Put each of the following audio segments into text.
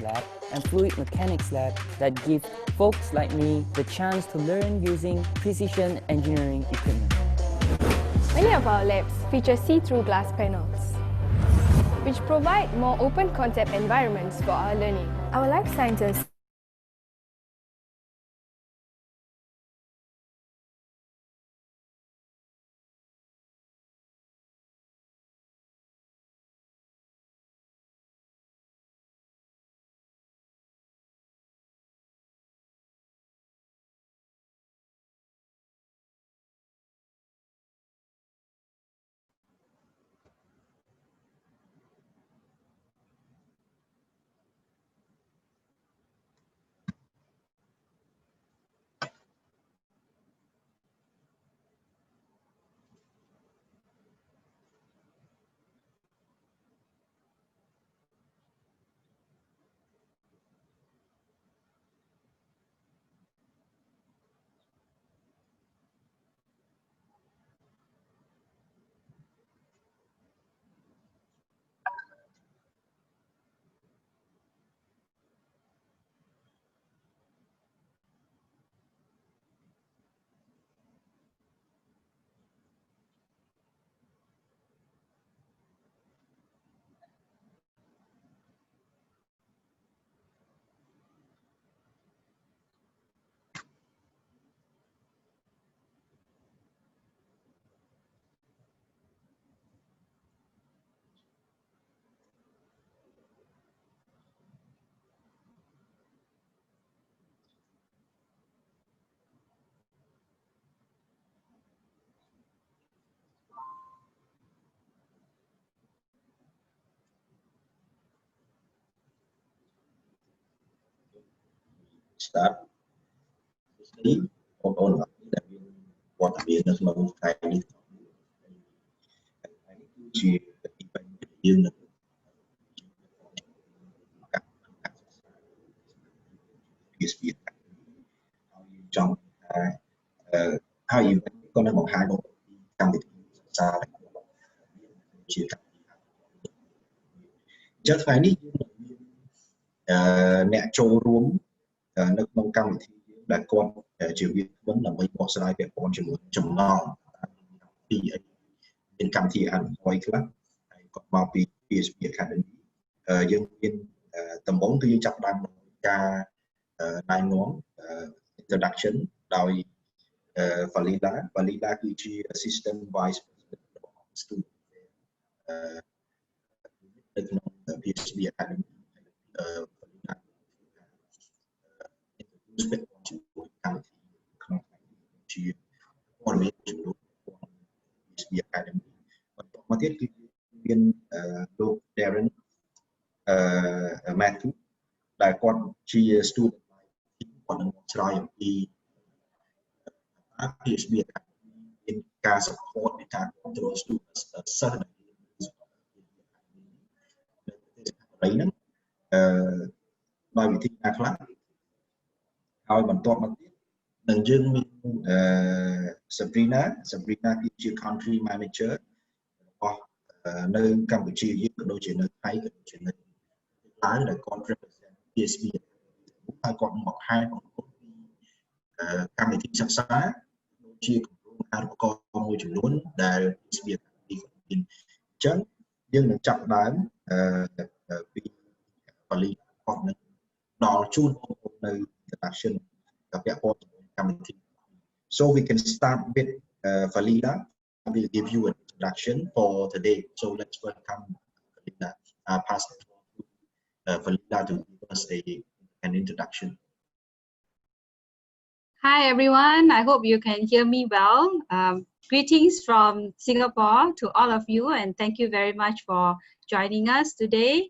lab and fluid mechanics lab that give folks like me the chance to learn using precision engineering equipment. Many of our labs feature see-through glass panels, which provide more open concept environments for our learning. Our life sciences start នេះបងប្អូនដែលមានវត្តមាននៅក្នុងថ្ងៃនេះគឺជាទីបញ្ញត្តិយើងនៅការPSB ហើយយើងចង់ថាហើយយើងក៏នឹងបង្ហាញមកកម្មវិធីសិក្សាជាកម្មវិធីចុះថ្ងៃនេះយើងមានអ្នកចូលរួមនៅក្នុងកម្មវិធីដែលគាត់ជាវិទ្យានិស្សិតដើម្បីបកស្រាយពាក់ព័ន្ធជាមួយចំណងពីមានកម្មវិធីអនុប្រយោជន៍ខ្លះហើយគាត់មកពី PSB Academy យើងមានដំបូងគឺយើងចាប់ផ្ដើមការណែនាំ introduction ដោយ Falila គឺជា Assistant Vice President របស់ Student នៅក្នុង PSB Academy ពាក់ព័ន្ធជាមួយកម្មវិធីក្នុងជាព័ត៌មានចំនួន PSB Academy បន្តមកទៀតគឺមានលោក Darren Matthew ដែលគាត់ជា student គាត់នឹងឆ្លើយអំពី PSB Academy មានការ support នៃការ control students សិស្សដែលនៅប្រទេសហ្នឹងដោយវិធីណាខ្លះហើយបន្ទាប់មកទៀតនឹងយើងមានSabrina គឺជា country manager របស់នៅកម្ពុជាយើងក៏ដូចជានៅថៃក៏ដូចជានៅឡាវដែលគាត់ represent PSB ហើយគាត់មកបង្ហាញអំពីកម្មវិធីសិក្សាដូចជាគម្រោងអារុកកមួយចំនួនដែល PSB មានអញ្ចឹងយើងនឹងចាប់ដើមពីបាលីគាត់នឹងដល់ជូនបងប្អូននៅ introduction ពាក់ព័ន្ធជាមួយកម្មវិធី so we can start with Falila. I will give you an introduction for today. So let's welcome Falila. Pass the floor to Falila to give us an introduction. Hi everyone, I hope you can hear me well. Greetings from Singapore to all of you and thank you very much for joining us today.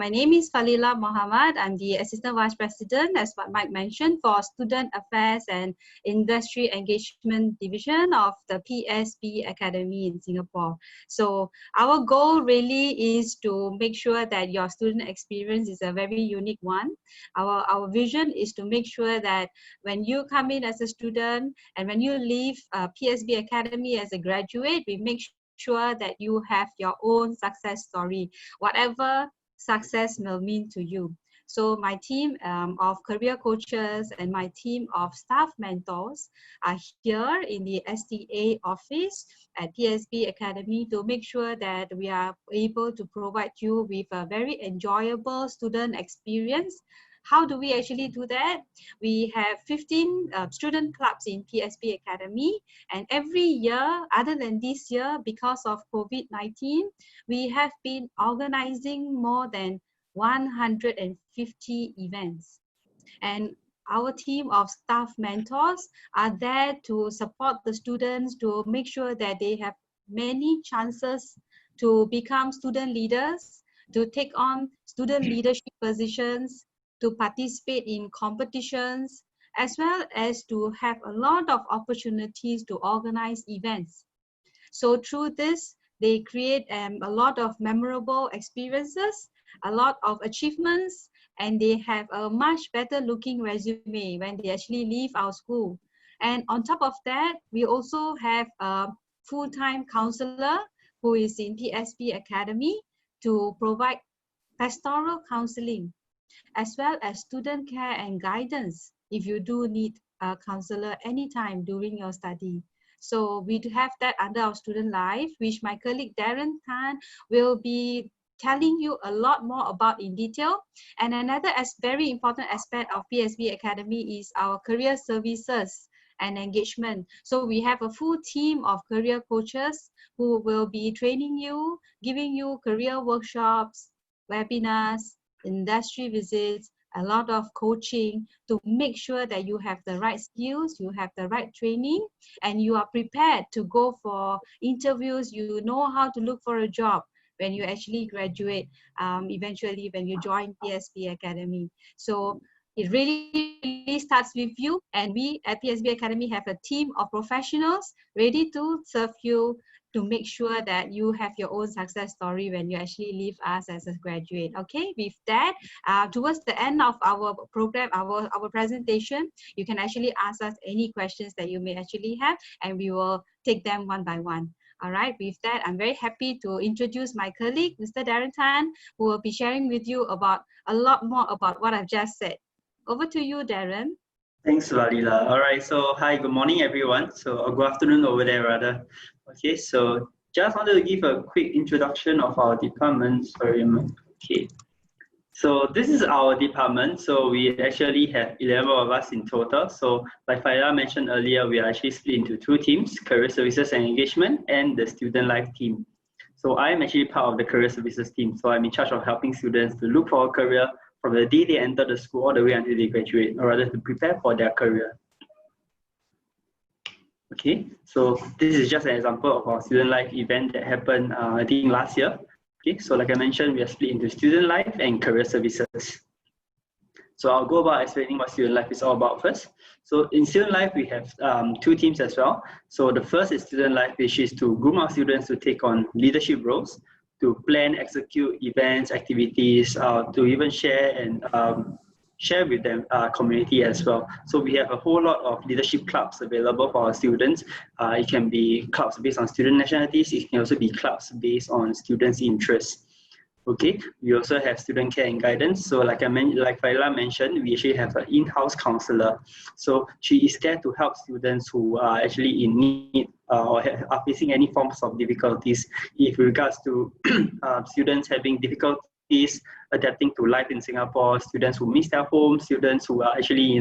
My name is Falila Mohamad. I'm the Assistant Vice President, as what Mike mentioned, for Student Affairs and Industry Engagement Division of the PSB Academy in Singapore. So our goal really is to make sure that your student experience is a very unique one. Our vision is to make sure that when you come in as a student and when you leave PSB Academy as a graduate, we make sure that you have your own success story, whatever success will mean to you. So my team of career coaches and my team of staff mentors are here in the STA office at PSB Academy to make sure that we are able to provide you with a very enjoyable student experience. How do we actually do that? We have 15 student clubs in PSB Academy, and every year, other than this year, because of COVID-19, we have been organizing more than 150 events. And our team of staff mentors are there to support the students, to make sure that they have many chances to become student leaders, to take on student leadership positions, to participate in competitions, as well as to have a lot of opportunities to organize events. So through this, they create a lot of memorable experiences, a lot of achievements, and they have a much better looking resume when they actually leave our school. And on top of that, we also have a full-time counselor who is in PSB Academy to provide pastoral counseling, as well as student care and guidance if you do need a counselor anytime during your study. So we do have that under our student life, which my colleague Darren Tan will be telling you a lot more about in detail. And another very important aspect of PSB Academy is our career services and engagement. So we have a full team of career coaches who will be training you, giving you career workshops, webinars, industry visits, a lot of coaching to make sure that you have the right skills, you have the right training, and you are prepared to go for interviews. You know how to look for a job when you actually graduate, eventually when you join PSB Academy. So it really starts with you, and we at PSB Academy have a team of professionals ready to serve you, to make sure that you have your own success story when you actually leave us as a graduate. Okay, with that, towards the end of our program, our presentation, you can actually ask us any questions that you may actually have, and we will take them one by one. All right, with that, I'm very happy to introduce my colleague, Mr. Darren Tan, who will be sharing with you about a lot more about what I've just said. Over to you, Darren. Thanks, Valila. All right, so hi, good morning, everyone. So good afternoon over there, rather. Okay, so just wanted to give a quick introduction of our department. Sorry, okay. So this is our department. So we actually have 11 of us in total. So like Faila mentioned earlier, we are actually split into two teams, Career Services and Engagement and the Student Life team. So I'm actually part of the Career Services team. So I'm in charge of helping students to look for a career from the day they enter the school all the way until they graduate, or rather to prepare for their career. Okay, so this is just an example of our student life event that happened, I think last year. Okay, so like I mentioned, we are split into student life and career services. So I'll go about explaining what student life is all about first. So in student life, we have two teams as well. So the first is student life, which is to groom our students to take on leadership roles, to plan, execute events, activities, to even share and share with them community as well. So we have a whole lot of leadership clubs available for our students. It can be clubs based on student nationalities. It can also be clubs based on students' interests. Okay, we also have student care and guidance. So like Faila mentioned, we actually have an in-house counselor. So she is there to help students who are actually in need or are facing any forms of difficulties with regards to students having difficulties adapting to life in Singapore, students who miss their home, students who are actually,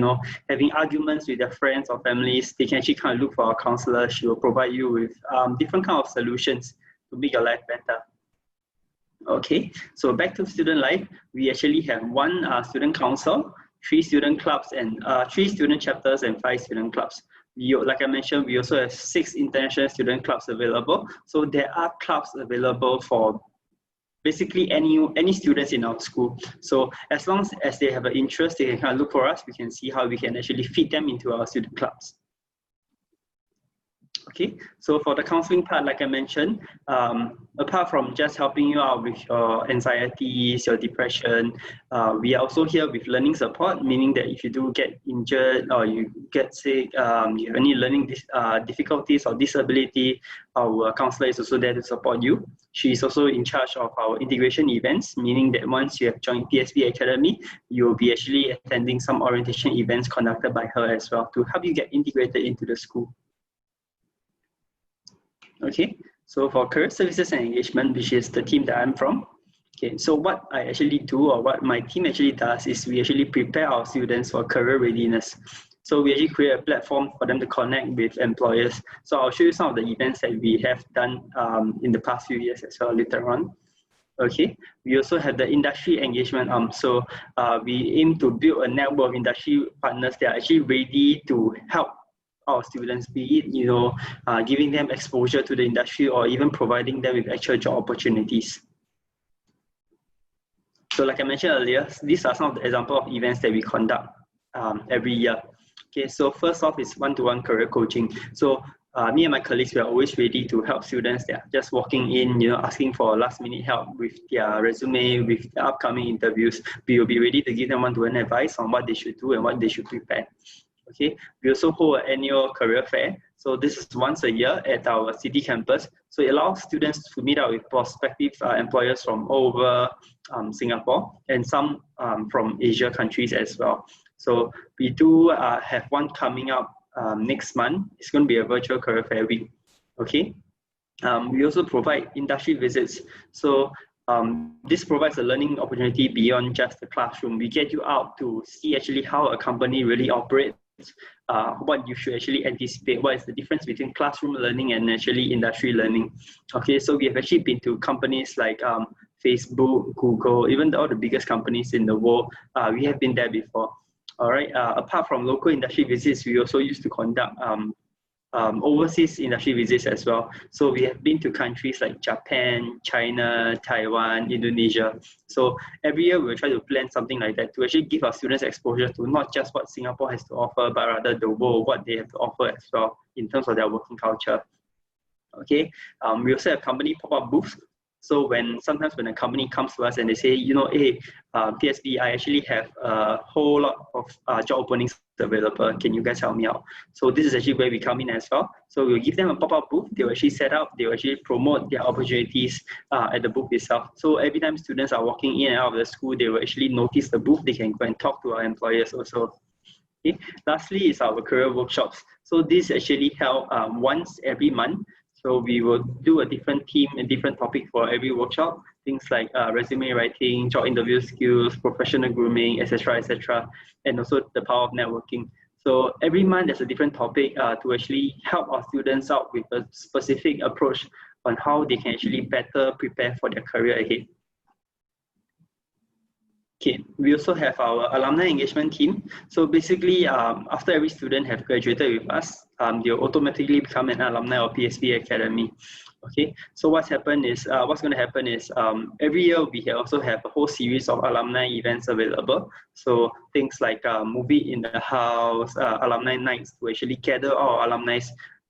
having arguments with their friends or families. They can actually kind of look for a counselor. She will provide you with different kind of solutions to make your life better. Okay, so back to student life, we actually have one student council, 3 student clubs, and 3 student chapters and 5 student clubs. Like I mentioned, we also have 6 international student clubs available. So there are clubs available for basically any students in our school. So as long as they have an interest, they can kind of look for us. We can see how we can actually fit them into our student clubs. Okay, so for the counseling part, like I mentioned, apart from just helping you out with your anxieties, your depression, we are also here with learning support, meaning that if you do get injured or you get sick, you have any learning difficulties or disability, our counselor is also there to support you. She is also in charge of our integration events, meaning that once you have joined PSB Academy, you will be actually attending some orientation events conducted by her as well to help you get integrated into the school. Okay, so for career services and engagement, which is the team that I'm from, okay, so what I actually do, or what my team actually does, is we actually prepare our students for career readiness. So we actually create a platform for them to connect with employers. So I'll show you some of the events that we have done in the past few years as well later on. Okay, we also have the industry engagement arm. So we aim to build a network of industry partners that are actually ready to help our students, be it, giving them exposure to the industry or even providing them with actual job opportunities. So like I mentioned earlier, these are some of the examples of events that we conduct every year. Okay, so first off is one-to-one career coaching. So me and my colleagues, we are always ready to help students that are just walking in, asking for last-minute help with their resume, with their upcoming interviews. We will be ready to give them one-to-one advice on what they should do and what they should prepare. Okay, we also hold an annual career fair. So this is once a year at our city campus. So it allows students to meet up with prospective employers from all over Singapore and some from Asia countries as well. So we do have one coming up next month. It's going to be a virtual career fair week. Okay, we also provide industry visits. So this provides a learning opportunity beyond just the classroom. We get you out to see actually how a company really operates. What you should actually anticipate, what is the difference between classroom learning and actually industry learning. Okay, so we have actually been to companies like Facebook, Google, even all the biggest companies in the world. We have been there before. All right, apart from local industry visits, we also used to conduct overseas industry visits as well. So we have been to countries like Japan, China, Taiwan, Indonesia. So every year we'll try to plan something like that to actually give our students exposure to not just what Singapore has to offer, but rather the world, what they have to offer as well in terms of their working culture. Okay, we also have company pop-up booths. So sometimes when a company comes to us and they say, hey, PSB, I actually have a whole lot of job openings available. Can you guys help me out? So this is actually where we come in as well. So we'll give them a pop-up booth. They'll actually set up, they'll actually promote their opportunities at the booth itself. So every time students are walking in and out of the school, they will actually notice the booth. They can go and talk to our employers also. Okay. Lastly is our career workshops. So this actually held once every month. So we will do a different theme, a different topic for every workshop. Things like resume writing, job interview skills, professional grooming, etc., etc., and also the power of networking. So every month there's a different topic to actually help our students out with a specific approach on how they can actually better prepare for their career ahead. Okay, we also have our alumni engagement team. So basically, after every student have graduated with us, they'll automatically become an alumni of PSB Academy. Okay, so what's going to happen is every year we also have a whole series of alumni events available. So things like movie in the house, alumni nights to actually gather our alumni.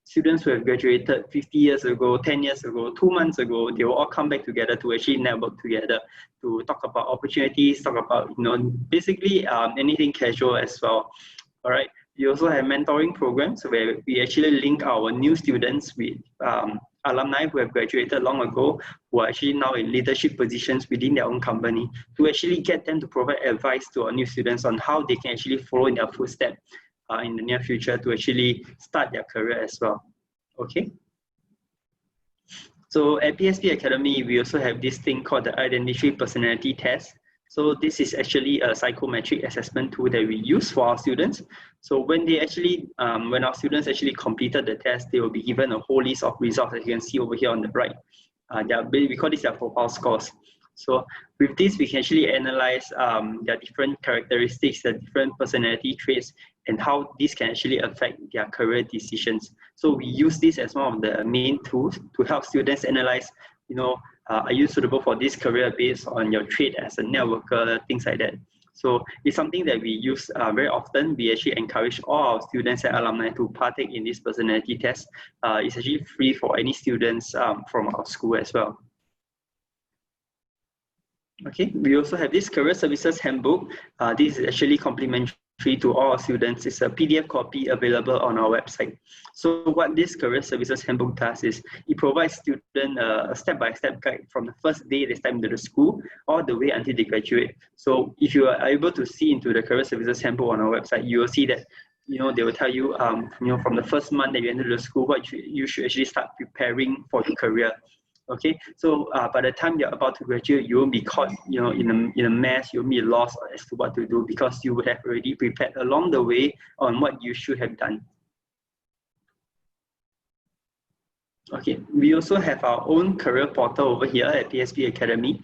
Students who have graduated 50 years ago, 10 years ago, 2 months ago, they will all come back together to actually network together to talk about opportunities, talk about, basically anything casual as well. All right. We also have mentoring programs where we actually link our new students with alumni who have graduated long ago, who are actually now in leadership positions within their own company, to actually get them to provide advice to our new students on how they can actually follow in their footsteps in the near future to actually start their career as well. Okay. So at PSB Academy, we also have this thing called the Identity Personality Test. So this is actually a psychometric assessment tool that we use for our students. So when our students actually completed the test, they will be given a whole list of results that you can see over here on the right. We call this their profile scores. So with this, we can actually analyze their different characteristics, their different personality traits, and how this can actually affect their career decisions. So we use this as one of the main tools to help students analyze, are you suitable for this career based on your trait as a networker, things like that. So it's something that we use very often. We actually encourage all our students and alumni to partake in this personality test. It's actually free for any students from our school as well. Okay, we also have this Career Services Handbook. This is actually complimentary to all our students. It's a PDF copy available on our website. So what this Career Services Handbook does is it provides students a step-by-step guide from the first day they step into the school all the way until they graduate. So if you are able to see into the Career Services Handbook on our website, you will see that they will tell you, from the first month that you enter the school, what you should actually start preparing for your career. Okay, so by the time you're about to graduate, you won't be caught, in a mess. You won't be lost as to what to do because you would have already prepared along the way on what you should have done. Okay, we also have our own career portal over here at PSB Academy.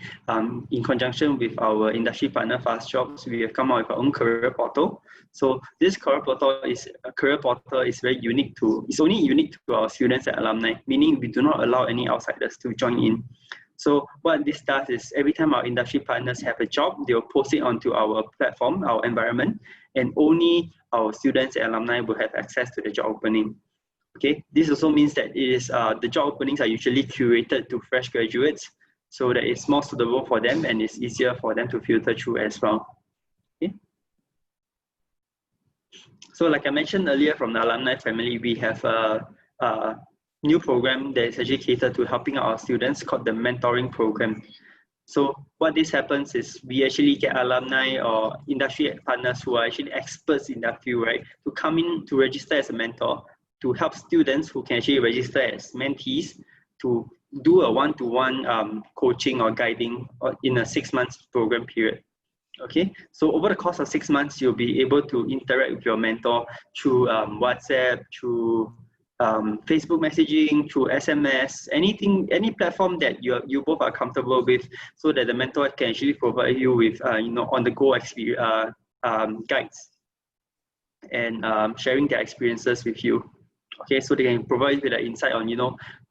In conjunction with our industry partner Fast Jobs, we have come out with our own career portal. So this career portal is very unique it's only unique to our students and alumni, meaning we do not allow any outsiders to join in. So what this does is every time our industry partners have a job, they will post it onto our platform, our environment, and only our students and alumni will have access to the job opening. Okay, this also means that the job openings are usually curated to fresh graduates, so that it's more suitable for them and it's easier for them to filter through as well. Okay. So like I mentioned earlier, from the alumni family, we have a new program that is actually catered to helping our students called the mentoring program. So what this happens is we actually get alumni or industry partners who are actually experts in that field, right, to come in to register as a mentor, to help students who can actually register as mentees to do a one-to-one coaching or guiding in a 6-month program period. Okay, so over the course of 6 months, you'll be able to interact with your mentor through WhatsApp, through Facebook messaging, through SMS, any platform that you both are comfortable with, so that the mentor can actually provide you with on-the-go experience guides and sharing their experiences with you. Okay, so they can provide you with an insight on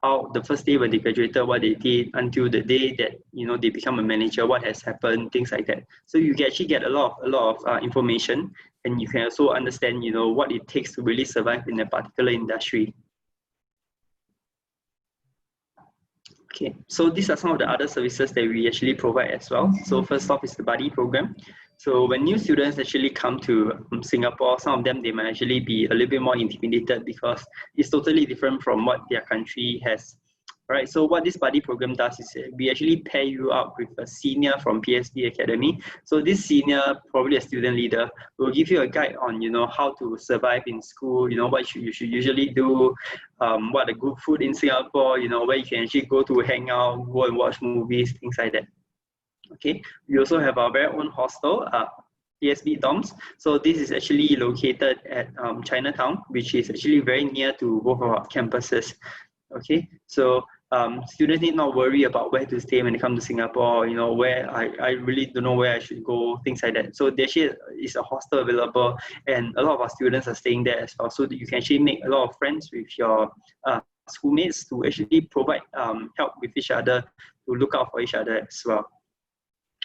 how the first day when they graduated, what they did until the day that they become a manager, what has happened, things like that. So you can actually get a lot of information, and you can also understand what it takes to really survive in a particular industry. Okay, so these are some of the other services that we actually provide as well. So first off is the buddy program. So when new students actually come to Singapore, some of them, they might actually be a little bit more intimidated because it's totally different from what their country has. Right, so what this buddy program does is we actually pair you up with a senior from PSB Academy. So this senior, probably a student leader, will give you a guide on how to survive in school, what you should usually do, what are good food in Singapore, where you can actually go to hang out, go and watch movies, things like that. Okay, we also have our very own hostel, PSB dorms. So this is actually located at Chinatown, which is actually very near to both of our campuses. Okay, so students need not worry about where to stay when they come to Singapore, where I really don't know where I should go, things like that. So there actually is a hostel available, and a lot of our students are staying there as well. So that you can actually make a lot of friends with your schoolmates to actually provide help with each other, to look out for each other as well.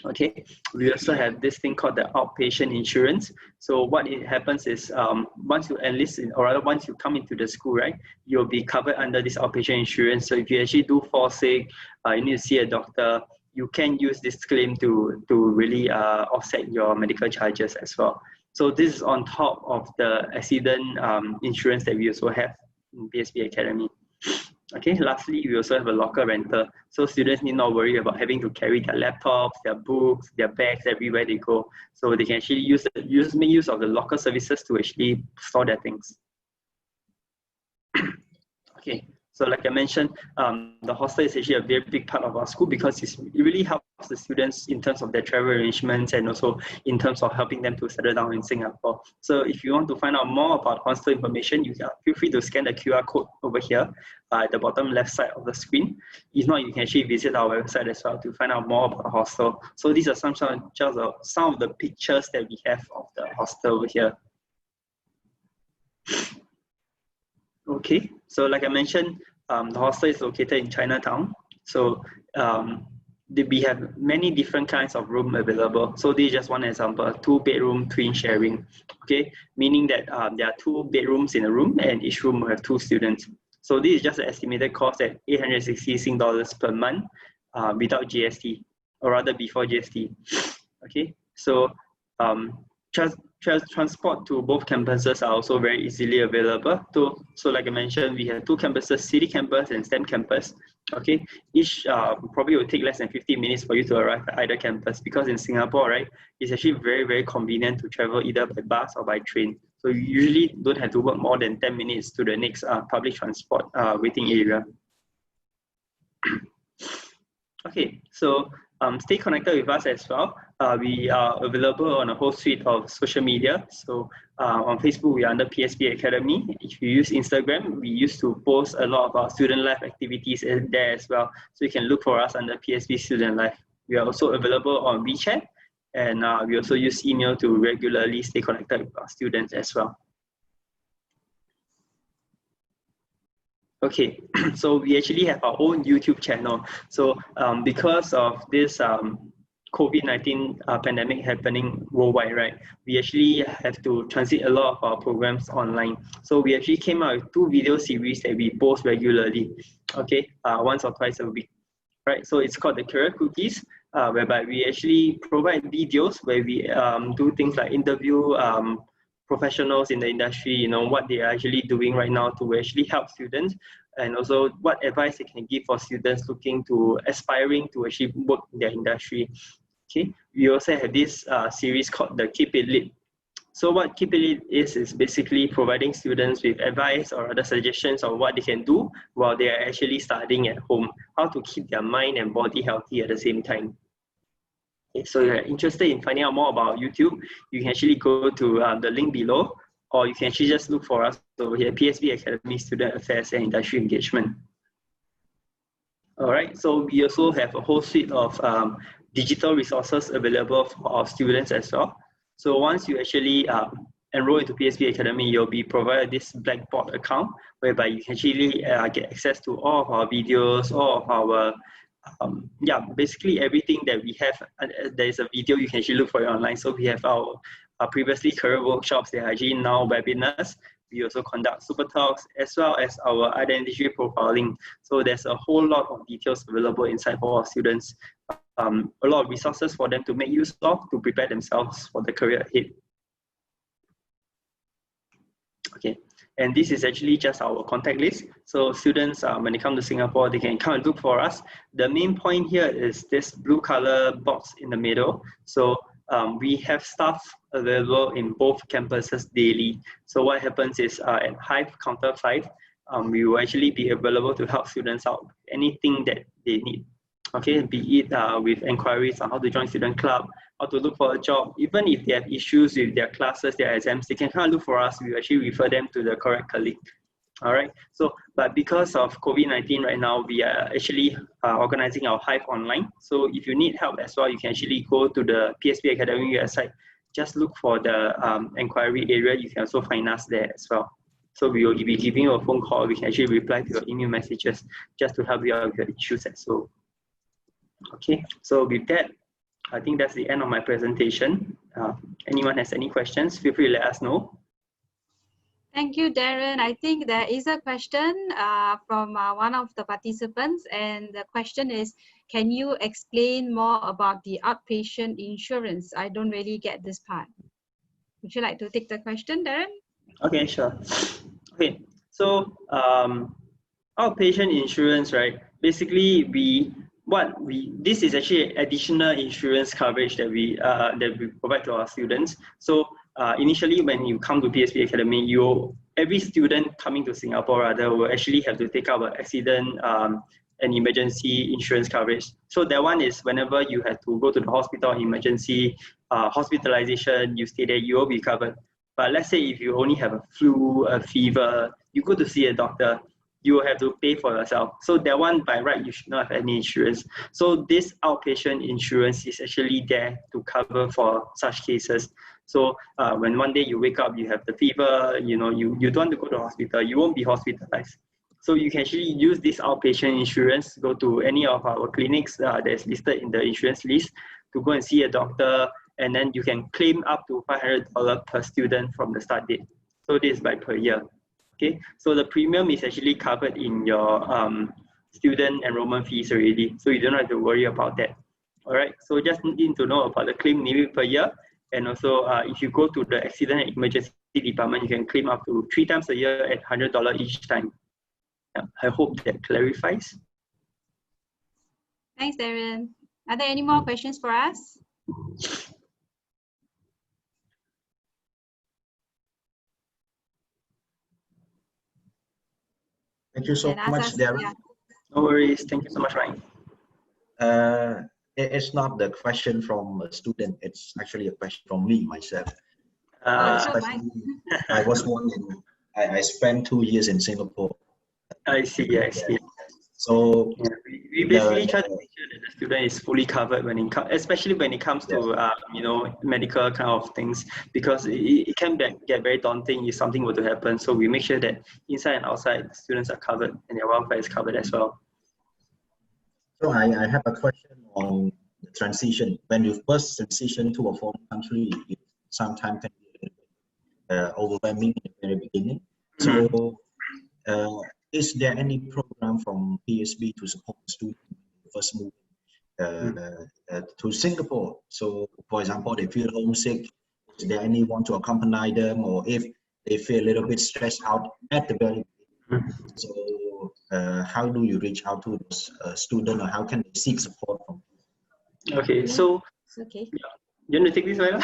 Okay, we also have this thing called the outpatient insurance. So what it happens is once you enlist or rather once you come into the school, right, you'll be covered under this outpatient insurance. So if you actually do fall sick, you need to see a doctor, you can use this claim to really offset your medical charges as well. So this is on top of the accident insurance that we also have in PSB Academy. Okay, lastly, we also have a locker rental. So students need not worry about having to carry their laptops, their books, their bags everywhere they go. So they can actually make use of the locker services to actually store their things. Okay, so like I mentioned, the hostel is actually a very big part of our school because it really helps the students in terms of their travel arrangements and also in terms of helping them to settle down in Singapore. So if you want to find out more about hostel information, you can feel free to scan the QR code over here at the bottom left side of the screen. If not, you can actually visit our website as well to find out more about the hostel. So these are some of the pictures that we have of the hostel over here. Okay, so like I mentioned, the hostel is located in Chinatown. So we have many different kinds of room available. So this is just one example, 2-bedroom twin sharing, okay? Meaning that there are 2 bedrooms in a room and each room will have 2 students. So this is just an estimated cost at 860 Sing dollars per month without GST, or rather before GST, okay? So transport to both campuses are also very easily available. So like I mentioned, we have 2 campuses, City Campus and STEM Campus. Okay, each probably will take less than 15 minutes for you to arrive at either campus, because in Singapore, right, it's actually very, very convenient to travel either by bus or by train. So you usually don't have to walk more than 10 minutes to the next public transport waiting area. Okay, so stay connected with us as well. We are available on a whole suite of social media. So on Facebook, we are under PSB Academy. If you use Instagram, we used to post a lot of our student life activities there as well. So you can look for us under PSB Student Life. We are also available on WeChat, and we also use email to regularly stay connected with our students as well. Okay, so we actually have our own YouTube channel. So because of this COVID-19 pandemic happening worldwide, right, we actually have to transit a lot of our programs online. So we actually came out with 2 video series that we post regularly, okay, once or twice a week, right? So it's called the Career Cookies, whereby we actually provide videos where we do things like interview professionals in the industry, you know, what they are actually doing right now to actually help students, and also what advice they can give for students looking to aspiring to actually work in their industry. Okay, we also have this series called the Keep It Lit. So what Keep It Lit is basically providing students with advice or other suggestions on what they can do while they are actually studying at home, how to keep their mind and body healthy at the same time. Okay, so if you're interested in finding out more about YouTube, you can actually go to the link below, or you can actually just look for us over here, PSB Academy Student Affairs and Industry Engagement. All right, so we also have a whole suite of digital resources available for our students as well. So once you actually enroll into PSB Academy, you'll be provided this Blackboard account, whereby you can actually get access to all of our videos, all of our basically everything that we have. There is a video you can actually look for it online. So we have our previously career workshops that are actually now webinars. We also conduct super talks, as well as our identity profiling. So there's a whole lot of details available inside for our students. A lot of resources for them to make use of to prepare themselves for the career ahead. Okay, and this is actually just our contact list. So students, when they come to Singapore, they can come and look for us. The main point here is this blue color box in the middle. So we have staff available in both campuses daily. So what happens is at Hive Counter 5, we will actually be available to help students out with anything that they need. Okay, be it with inquiries on how to join student club, how to look for a job, even if they have issues with their classes, their exams, they can come and look for us. We actually refer them to the correct colleague. All right, so but because of COVID-19 right now, we are actually organizing our Hive online. So if you need help as well, you can actually go to the PSB Academy website. Just look for the inquiry area. You can also find us there as well. So we will be giving you a phone call. We can actually reply to your email messages just to help you out with your issues as well. Okay, so with that, I think that's the end of my presentation. Anyone has any questions, feel free to let us know. Thank you, Darren. I think there is a question from one of the participants, and the question is, can you explain more about the outpatient insurance? I don't really get this part. Would you like to take the question, Darren? Okay, sure. Okay, so outpatient insurance, right? Basically, this is actually additional insurance coverage that we provide to our students. So initially, when you come to PSB Academy, every student coming to Singapore rather will actually have to take up an accident and emergency insurance coverage. So that one is whenever you have to go to the hospital, emergency hospitalization, you stay there, you will be covered. But let's say if you only have a flu, a fever, you go to see a doctor, you will have to pay for yourself. So that one, by right, you should not have any insurance. So this outpatient insurance is actually there to cover for such cases. So when one day you wake up, you have the fever, you don't want to go to the hospital, you won't be hospitalized. So you can actually use this outpatient insurance, go to any of our clinics that's listed in the insurance list to go and see a doctor, and then you can claim up to $500 per student from the start date. So this is by per year. Okay, so the premium is actually covered in your student enrollment fees already, so you don't have to worry about that. All right, so just need to know about the claim limit per year, and also if you go to the accident and emergency department, you can claim up to 3 times a year at $100 each time. Yeah, I hope that clarifies. Thanks, Darren. Are there any more questions for us? Thank you so much, Darren. Yeah. No worries. Thank you so much, Ryan. It's not the question from a student. It's actually a question from me, myself. I was born in, I spent 2 years in Singapore. I see. So yeah, we basically try to make sure that the student is fully covered when it comes, especially when it comes to medical kind of things, because it can get very daunting if something were to happen. So we make sure that inside and outside students are covered and their welfare is covered as well. So I have a question on the transition. When you first transition to a foreign country, it sometimes can be overwhelming in the very beginning. So is there any program from PSB to support the students first move to Singapore? So, for example, they feel homesick. Is there anyone to accompany them, or if they feel a little bit stressed out at the very beginning? So, how do you reach out to those students, or how can they seek support from? Okay, so okay. You want to take this, Laila?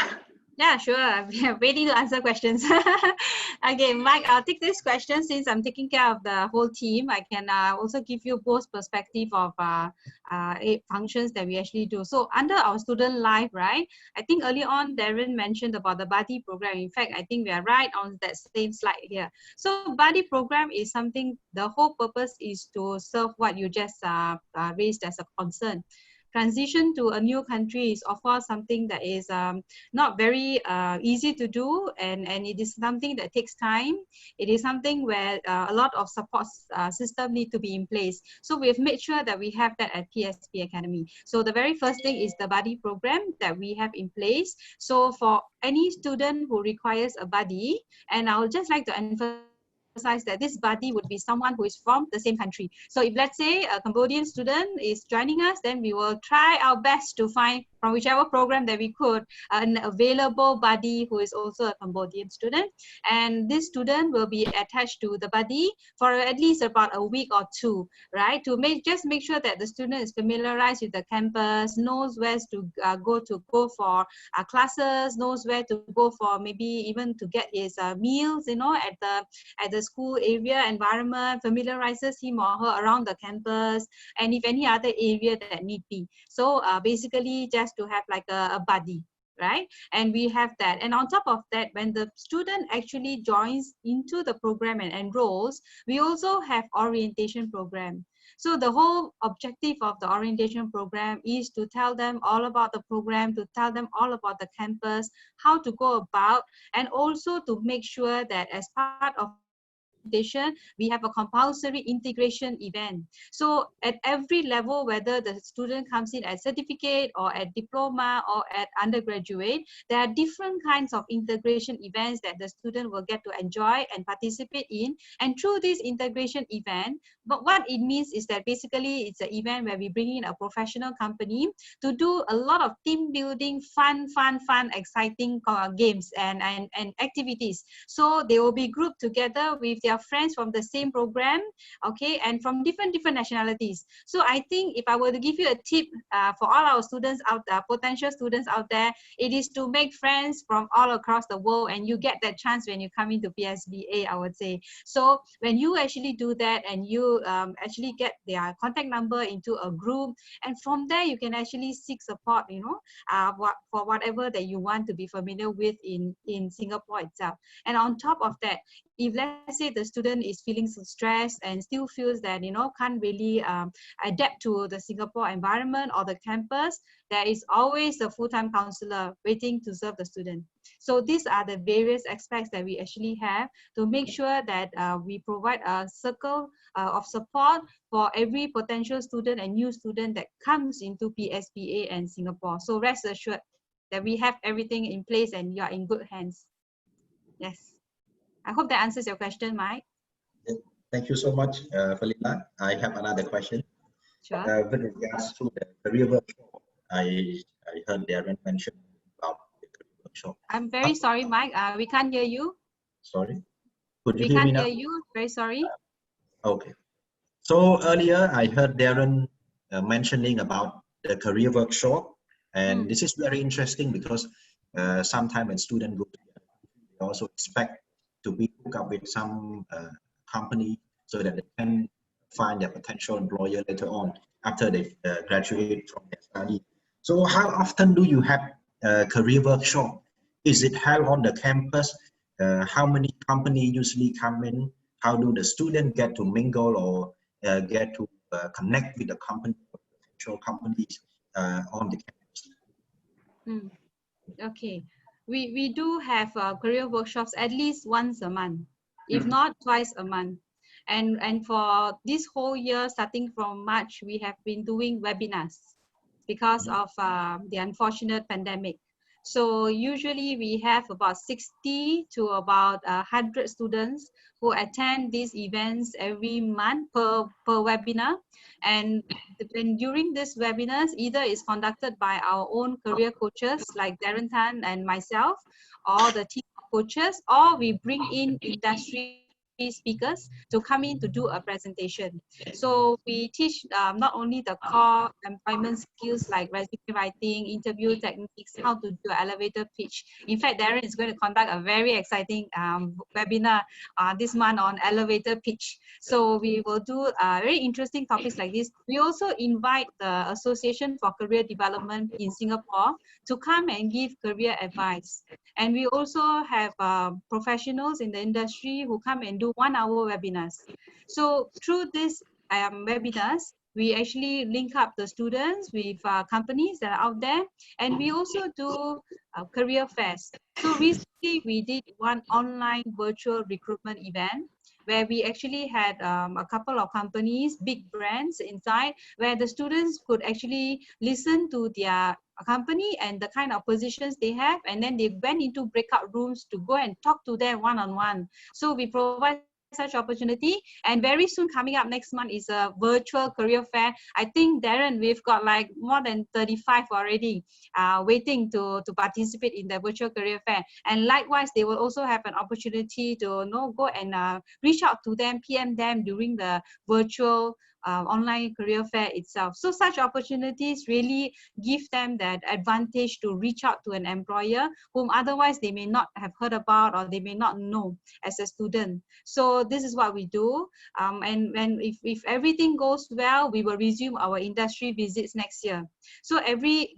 Yeah, sure. I'm waiting to answer questions. Okay, Mike, I'll take this question since I'm taking care of the whole team. I can also give you both perspective of functions that we actually do. So under our student life, right? I think early on, Darren mentioned about the buddy program. In fact, I think we are right on that same slide here. So buddy program is something, the whole purpose is to serve what you just raised as a concern. Transition to a new country is of course something that is not very easy to do, and it is something that takes time. It is something where a lot of support system need to be in place. So we've made sure that we have that at PSB Academy. So the very first thing is the buddy program that we have in place. So for any student who requires a buddy, and I would just like to emphasize that this buddy would be someone who is from the same country. So if let's say a Cambodian student is joining us, then we will try our best to find from whichever program that we could an available buddy who is also a Cambodian student, and this student will be attached to the buddy for at least about a week or two, right? To make sure that the student is familiarized with the campus, knows where to go for classes, knows where to go for maybe even to get his meals, at the school area environment, familiarizes him or her around the campus, and if any other area that need be. So basically just to have like a buddy, right? And we have that. And on top of that, when the student actually joins into the program and enrolls, we also have orientation program. So the whole objective of the orientation program is to tell them all about the program, to tell them all about the campus, how to go about, and also to make sure that as part of we have a compulsory integration event. So at every level, whether the student comes in at certificate or at diploma or at undergraduate, there are different kinds of integration events that the student will get to enjoy and participate in. And through this integration event, but what it means is that basically it's an event where we bring in a professional company to do a lot of team building, fun, exciting games and activities. So they will be grouped together with their friends from the same program, okay, and from different nationalities. So I think if I were to give you a tip for all our students out there, potential students out there, it is to make friends from all across the world, and you get that chance when you come into PSBA, I would say. So when you actually do that and you actually get their contact number into a group, and from there you can actually seek support, for whatever that you want to be familiar with in Singapore itself. And on top of that, if let's say the student is feeling so stressed and still feels that can't really adapt to the Singapore environment or the campus, there is always a full-time counselor waiting to serve the student. So these are the various aspects that we actually have to make sure that we provide a circle of support for every potential student and new student that comes into PSBA and Singapore. So rest assured that we have everything in place and you are in good hands. Yes. I hope that answers your question, Mike. Thank you so much, Falila. I have another question. Sure. With regards to the career workshop, I heard Darren mention about the career workshop. I'm very sorry, Mike. We can't hear you. Sorry, could you We hear me can't now? hear you. Very sorry. Okay. So earlier I heard Darren mentioning about the career workshop, and this is very interesting because sometimes when students go to the country, they also expect to be hooked up with some company so that they can find their potential employer later on after they graduate from their study. So how often do you have a career workshop? Is it held on the campus? How many companies usually come in? How do the students get to mingle or get to connect with the company, potential companies on the campus? Okay. We do have career workshops at least once a month, if not twice a month. And for this whole year, starting from March, we have been doing webinars because of the unfortunate pandemic. So usually we have about 60 to about 100 students who attend these events every month per webinar. And during these webinars, either is conducted by our own career coaches like Darren Tan and myself, or the team of coaches, or we bring in industry speakers to come in to do a presentation. So we teach not only the core employment skills like resume writing, interview techniques, how to do an elevator pitch. In fact, Darren is going to conduct a very exciting webinar this month on elevator pitch. So we will do very interesting topics like this. We also invite the Association for Career Development in Singapore to come and give career advice. And we also have professionals in the industry who come and do 1-hour webinars. So through these webinars, we actually link up the students with companies that are out there. And we also do career fairs. So recently we did one online virtual recruitment event where we actually had a couple of companies, big brands inside, where the students could actually listen to their company and the kind of positions they have, and then they went into breakout rooms to go and talk to them one-on-one. So we provide such opportunity, and very soon coming up next month is a virtual career fair. I think, Darren, we've got like more than 35 already waiting to participate in the virtual career fair. And likewise, they will also have an opportunity to go and reach out to them, PM them during the virtual online career fair itself. So such opportunities really give them that advantage to reach out to an employer whom otherwise they may not have heard about or they may not know as a student. So this is what we do. And if everything goes well, we will resume our industry visits next year. So every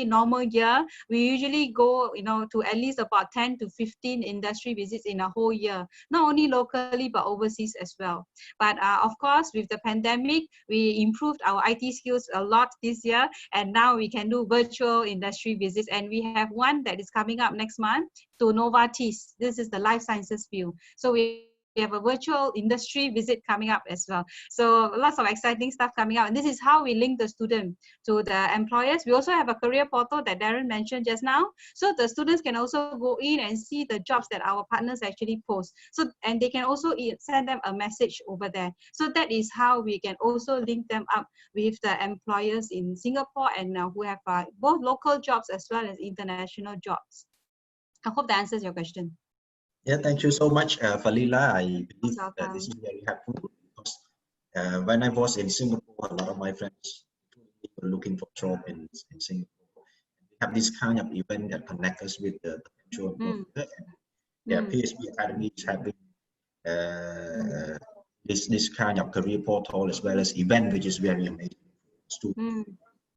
normal year, we usually go to at least about 10 to 15 industry visits in a whole year, not only locally but overseas as well. But of course, with the pandemic, we improved our IT skills a lot this year, and now we can do virtual industry visits. And we have one that is coming up next month to Novartis. This is the life sciences field. So we have a virtual industry visit coming up as well. So lots of exciting stuff coming out. And this is how we link the student to the employers. We also have a career portal that Darren mentioned just now. So the students can also go in and see the jobs that our partners actually post. So, and they can also send them a message over there. So that is how we can also link them up with the employers in Singapore and who have both local jobs as well as international jobs. I hope that answers your question. Yeah, thank you so much, Falila. I believe this is very helpful because when I was in Singapore, a lot of my friends were looking for job in Singapore. We have this kind of event that connect us with the potential employer. Yeah, PSB Academy is having this kind of career portal as well as event, which is very amazing.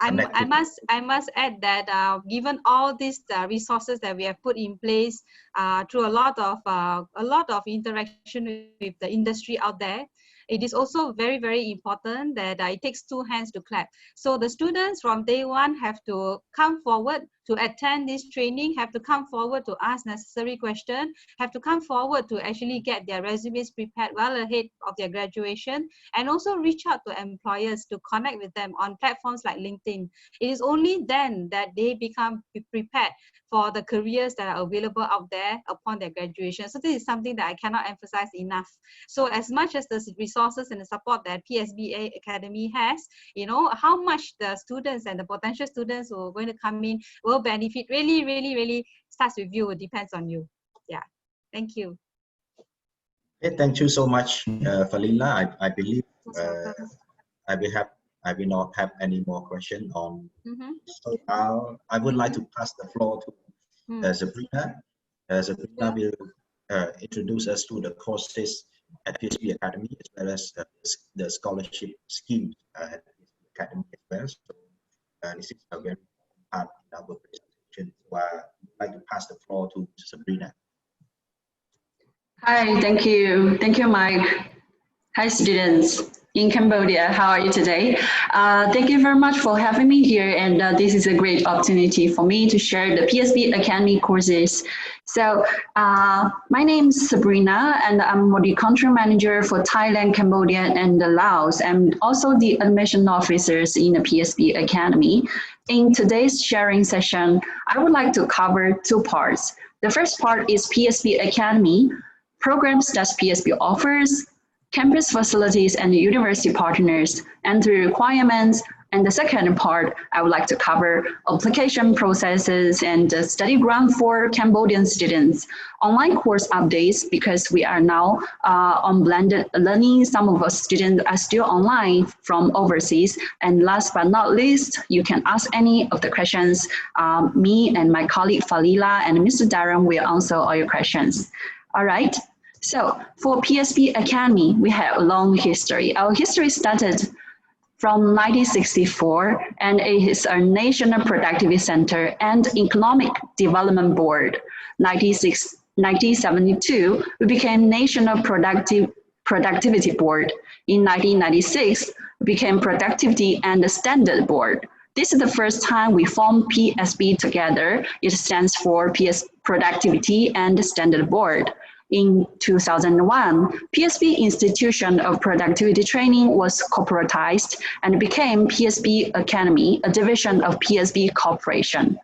I must add that given all these resources that we have put in place through a lot of interaction with the industry out there, it is also very, very important that it takes 2 hands to clap. So the students from day one have to come forward to attend this training, have to come forward to ask necessary questions, have to come forward to actually get their resumes prepared well ahead of their graduation, and also reach out to employers to connect with them on platforms like LinkedIn. It is only then that they become prepared for the careers that are available out there upon their graduation. So this is something that I cannot emphasize enough. So as much as the resources and the support that PSB Academy has, you know, how much the students and the potential students who are going to come in will benefit really starts with you. It depends on you. Yeah, thank you. Okay, thank you so much, Falila. I believe I will not have any more questions on. So I would like to pass the floor to Sabrina. Sabrina will introduce us to the courses at PSB Academy, as well as the scholarship schemes at PSB Academy as well. So this is a very important part in our presentation. So I would like to pass the floor to Sabrina. Hi, thank you. Thank you, Mike. Hi, students in Cambodia. How are you today? Thank you very much for having me here. And this is a great opportunity for me to share the PSB Academy courses. So my name is Sabrina, and I'm the country manager for Thailand, Cambodia, and Laos, and also the admission officers in the PSB Academy. In today's sharing session, I would like to cover 2 parts. The first part is PSB Academy, programs that PSB offers, campus facilities and university partners, entry requirements, and the second part, I would like to cover application processes and study ground for Cambodian students, online course updates, because we are now on blended learning. Some of us students are still online from overseas. And last but not least, you can ask any of the questions. Me and my colleague Falila and Mr. Darren will answer all your questions. All right. So for PSB Academy, we have a long history. Our history started from 1964, and it is a National Productivity Center and Economic Development Board. 1972, we became National Productivity Board. In 1996, we became Productivity and Standard Board. This is the first time we formed PSB together. It stands for Productivity and Standard Board. In 2001, PSB Institution of Productivity Training was corporatized and became PSB Academy, a division of PSB Corporation.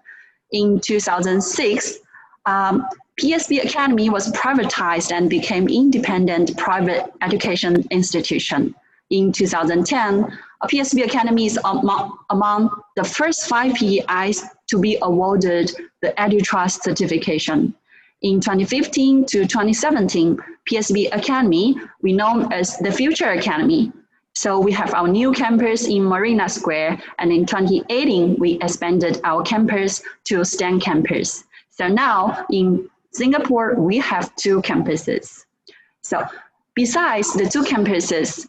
In 2006, PSB Academy was privatized and became independent private education institution. In 2010, PSB Academy is among the first 5 PEIs to be awarded the EduTrust certification. In 2015 to 2017, PSB Academy, we known as the Future Academy. So we have our new campus in Marina Square, and in 2018, we expanded our campus to STEM campus. So now in Singapore, we have 2 campuses. So besides the 2 campuses,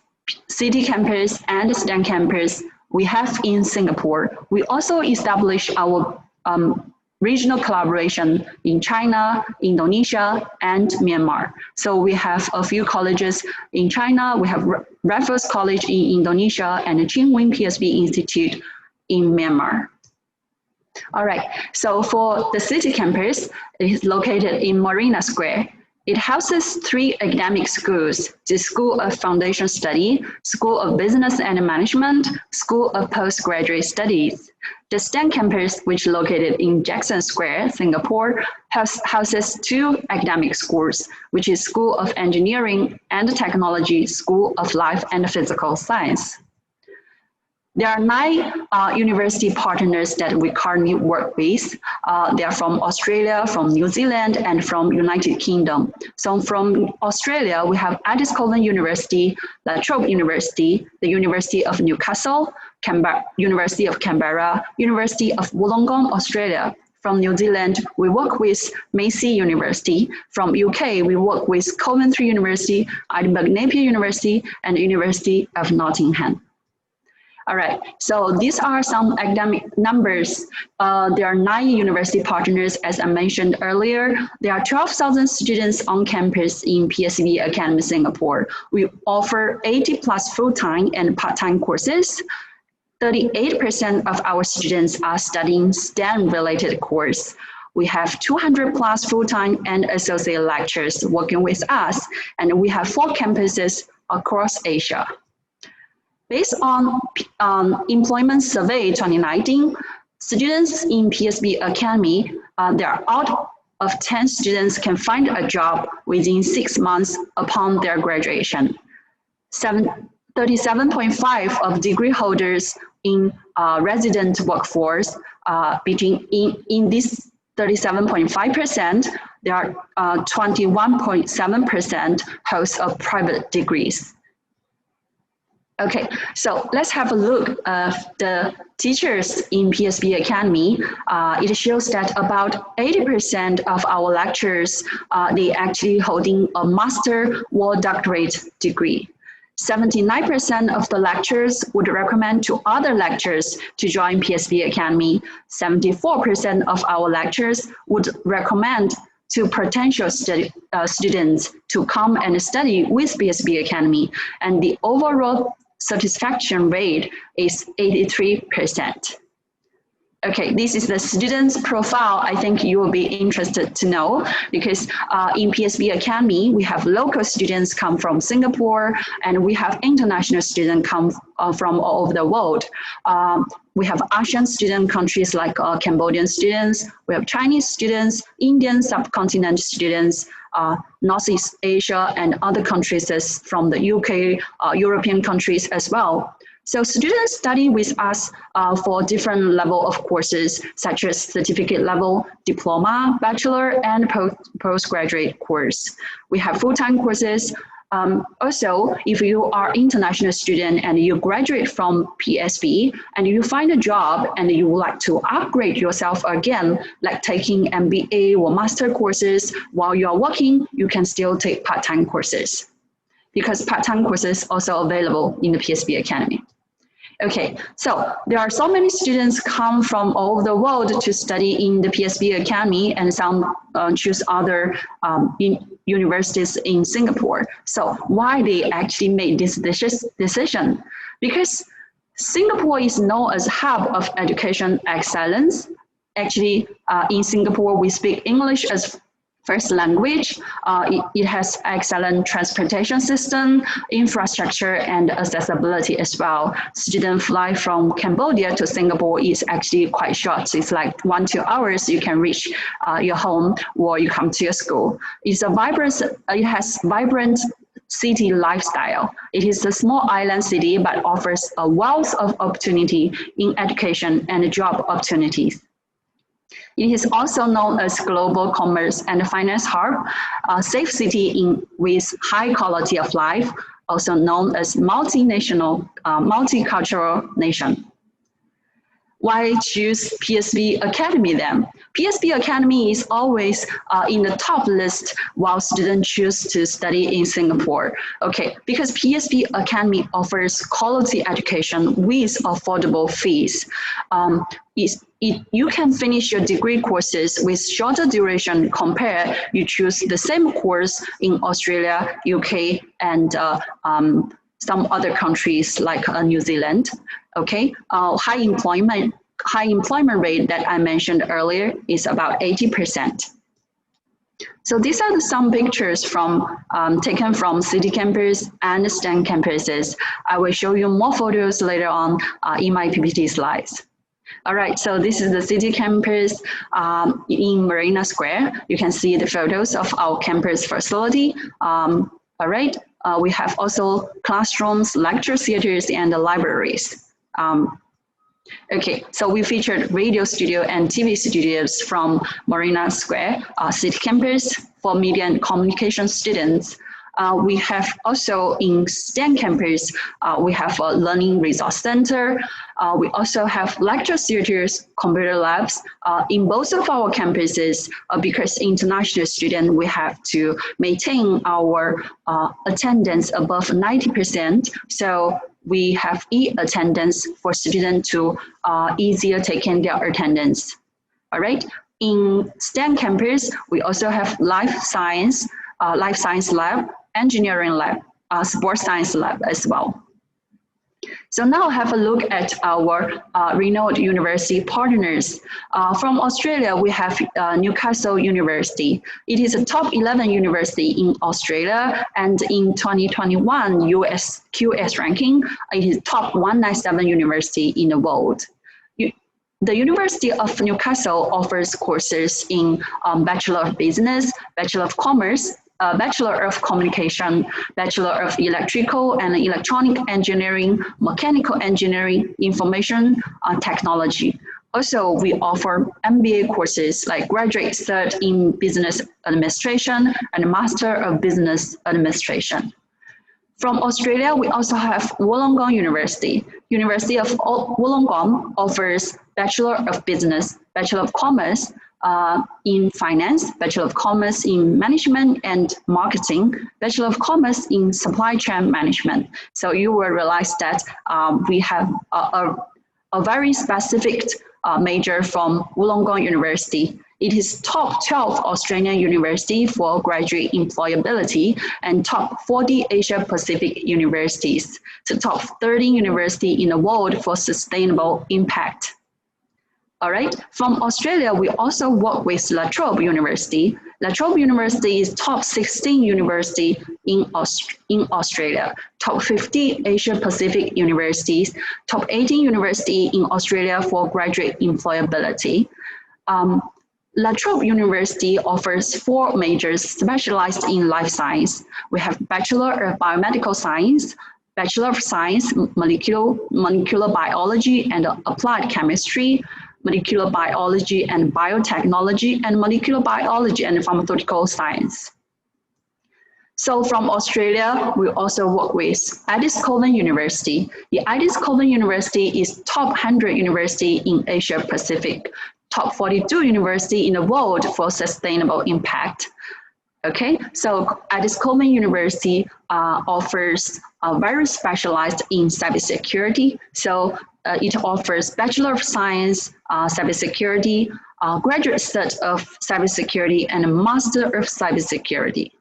City Campus and STEM campus, we have in Singapore, we also established our regional collaboration in China, Indonesia, and Myanmar. So we have a few colleges in China. We have Raffles College in Indonesia and the Chinwin PSB Institute in Myanmar. All right, so for the City Campus, it is located in Marina Square. It houses 3 academic schools: the School of Foundation Study, School of Business and Management, School of Postgraduate Studies. The STEM campus, which is located in Jackson Square, Singapore, houses 2 academic schools, which is School of Engineering and Technology, School of Life and Physical Science. There are 9 university partners that we currently work with. They are from Australia, from New Zealand, and from United Kingdom. So from Australia, we have Addis Colon University, La Trobe University, the University of Newcastle, University of Canberra, University of Wollongong, Australia. From New Zealand, we work with Massey University. From UK, we work with Coventry University, Edinburgh Napier University, and University of Nottingham. All right, so these are some academic numbers. There are 9 university partners, as I mentioned earlier. There are 12,000 students on campus in PSB Academy Singapore. We offer 80 plus full-time and part-time courses. 38% of our students are studying STEM-related course. We have 200 plus full-time and associate lecturers working with us, and we have 4 campuses across Asia. Based on Employment Survey 2019, students in PSB Academy, there are out of 10 students can find a job within 6 months upon their graduation. 37.5% of degree holders in resident workforce, in this 37.5%, there are 21.7% hosts of private degrees. Okay, so let's have a look at the teachers in PSB Academy. It shows that about 80% of our lecturers, they actually holding a master or doctorate degree. 79% of the lecturers would recommend to other lecturers to join PSB Academy. 74% of our lecturers would recommend to potential students to come and study with PSB Academy. And the overall satisfaction rate is 83%. Okay, this is the student's profile. I think you will be interested to know, because in PSB Academy, we have local students come from Singapore, and we have international students come from all over the world. We have Asian student countries like Cambodian students, we have Chinese students, Indian subcontinent students, Northeast Asia, and other countries from the UK, European countries as well. So students study with us for different level of courses, such as certificate level, diploma, bachelor, and postgraduate course. We have full-time courses. Also, if you are international student and you graduate from PSB and you find a job and you would like to upgrade yourself again, like taking MBA or master courses while you are working, you can still take part-time courses, because part-time courses also available in the PSB Academy. Okay, so there are so many students come from all over the world to study in the PSB Academy, and some choose other universities in Singapore. So why they actually made this decision? Because Singapore is known as a hub of education excellence. Actually, in Singapore, we speak English as first language. It has excellent transportation system, infrastructure, and accessibility as well. Student fly from Cambodia to Singapore is actually quite short. It's like 1 to 2 hours you can reach your home or you come to your school. It has vibrant city lifestyle. It is a small island city but offers a wealth of opportunity in education and job opportunities. It is also known as global commerce and finance hub, a safe city with high quality of life, also known as multinational, multicultural nation. Why choose PSB Academy then? PSB Academy is always in the top list while students choose to study in Singapore. Okay, because PSB Academy offers quality education with affordable fees. You can finish your degree courses with shorter duration compared you choose the same course in Australia, UK, and some other countries like New Zealand. Okay, high employment rate that I mentioned earlier is about 80%. So these are some pictures taken from city campus and STEM campuses. I will show you more photos later on in my PPT slides. All right, so this is the city campus in Marina Square. You can see the photos of our campus facility. All right, we have also classrooms, lecture theaters, and the libraries. Okay, so we featured radio studio and TV studios from Marina Square City Campus for media and communication students. We have also in STEM campus, we have a learning resource center. We also have lecture theaters, computer labs in both of our campuses. Because international students, we have to maintain our attendance above 90%. So we have e-attendance for students to easier taking their attendance. All right. In STEM campus, we also have life science lab, engineering lab, sports science lab as well. So now have a look at our renowned university partners. From Australia, we have Newcastle University. It is a top 11 university in Australia, and in 2021 US QS ranking, it is top 197 university in the world. The University of Newcastle offers courses in Bachelor of Business, Bachelor of Commerce, Bachelor of Communication, Bachelor of Electrical and Electronic Engineering, Mechanical Engineering, Information Technology. Also, we offer MBA courses like Graduate Cert in Business Administration and Master of Business Administration. From Australia, we also have Wollongong University. University of Wollongong offers Bachelor of Business, Bachelor of Commerce, in Finance, Bachelor of Commerce in Management and Marketing, Bachelor of Commerce in Supply Chain Management. So you will realize that we have a very specific major from Wollongong University. It is top 12 Australian university for graduate employability and top 40 Asia Pacific universities to top 30 university in the world for sustainable impact. All right, from Australia, we also work with La Trobe University. La Trobe University is top 16 university in Australia, top 50 Asia Pacific universities, top 18 university in Australia for graduate employability. La Trobe University offers 4 majors specialized in life science. We have Bachelor of Biomedical Science, Bachelor of Science, Molecular Biology and Applied Chemistry, Molecular Biology and Biotechnology, and Molecular Biology and Pharmaceutical Science. So from Australia, we also work with Addis Cowan University. The Addis Cowan University is top 100 university in Asia Pacific, top 42 university in the world for sustainable impact. Okay, so Addis Cowan University offers very specialized in cybersecurity. So it offers Bachelor of Science, Cybersecurity, Graduate Cert of Cybersecurity, and a Master of Cybersecurity.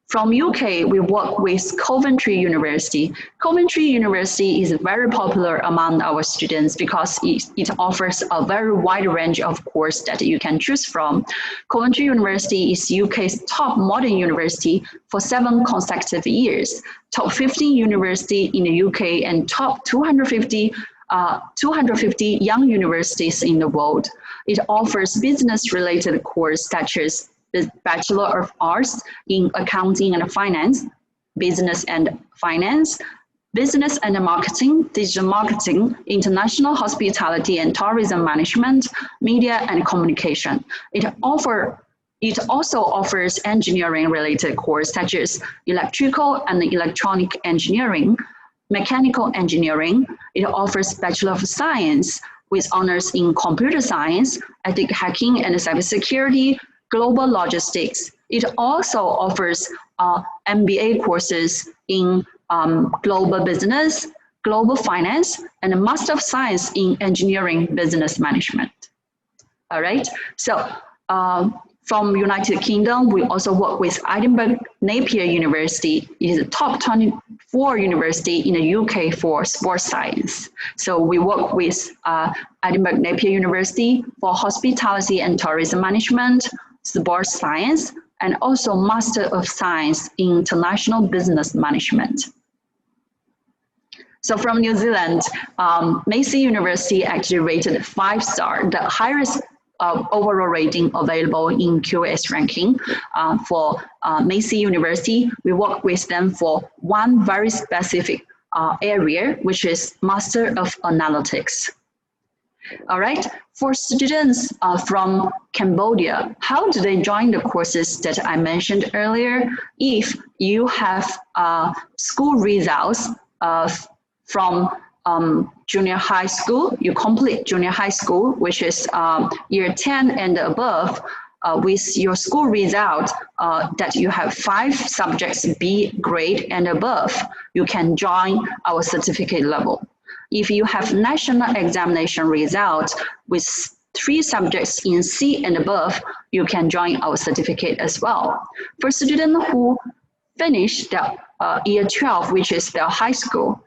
From UK, we work with Coventry University. Coventry University is very popular among our students because it offers a very wide range of courses that you can choose from. Coventry University is UK's top modern university for 7 consecutive years, top 15 university in the UK, and top 250 young universities in the world. It offers business-related courses such as the Bachelor of Arts in Accounting and Finance, Business and Finance, Business and Marketing, Digital Marketing, International Hospitality and Tourism Management, Media and Communication. It also offers engineering-related courses such as Electrical and Electronic Engineering, Mechanical Engineering. It offers Bachelor of Science with honors in Computer Science, Ethic Hacking and Cybersecurity, Global Logistics. It also offers MBA courses in Global Business, Global Finance, and a Master of Science in Engineering Business Management. All right, so from United Kingdom, we also work with Edinburgh Napier University. It is a top 24 university in the UK for sports science. So we work with Edinburgh Napier University for hospitality and tourism management, sports science, and also Master of Science in International Business Management. So from New Zealand, Massey University actually rated 5-star, the highest overall rating available in QS ranking for Massey University. We work with them for one very specific area, which is Master of Analytics. All right, for students from Cambodia, how do they join the courses that I mentioned earlier? If you have school results from junior high school, you complete junior high school, which is year 10 and above, with your school result that you have 5 subjects B grade and above, you can join our certificate level. If you have national examination result with 3 subjects in C and above, you can join our certificate as well. For students who finish the year 12, which is the high school,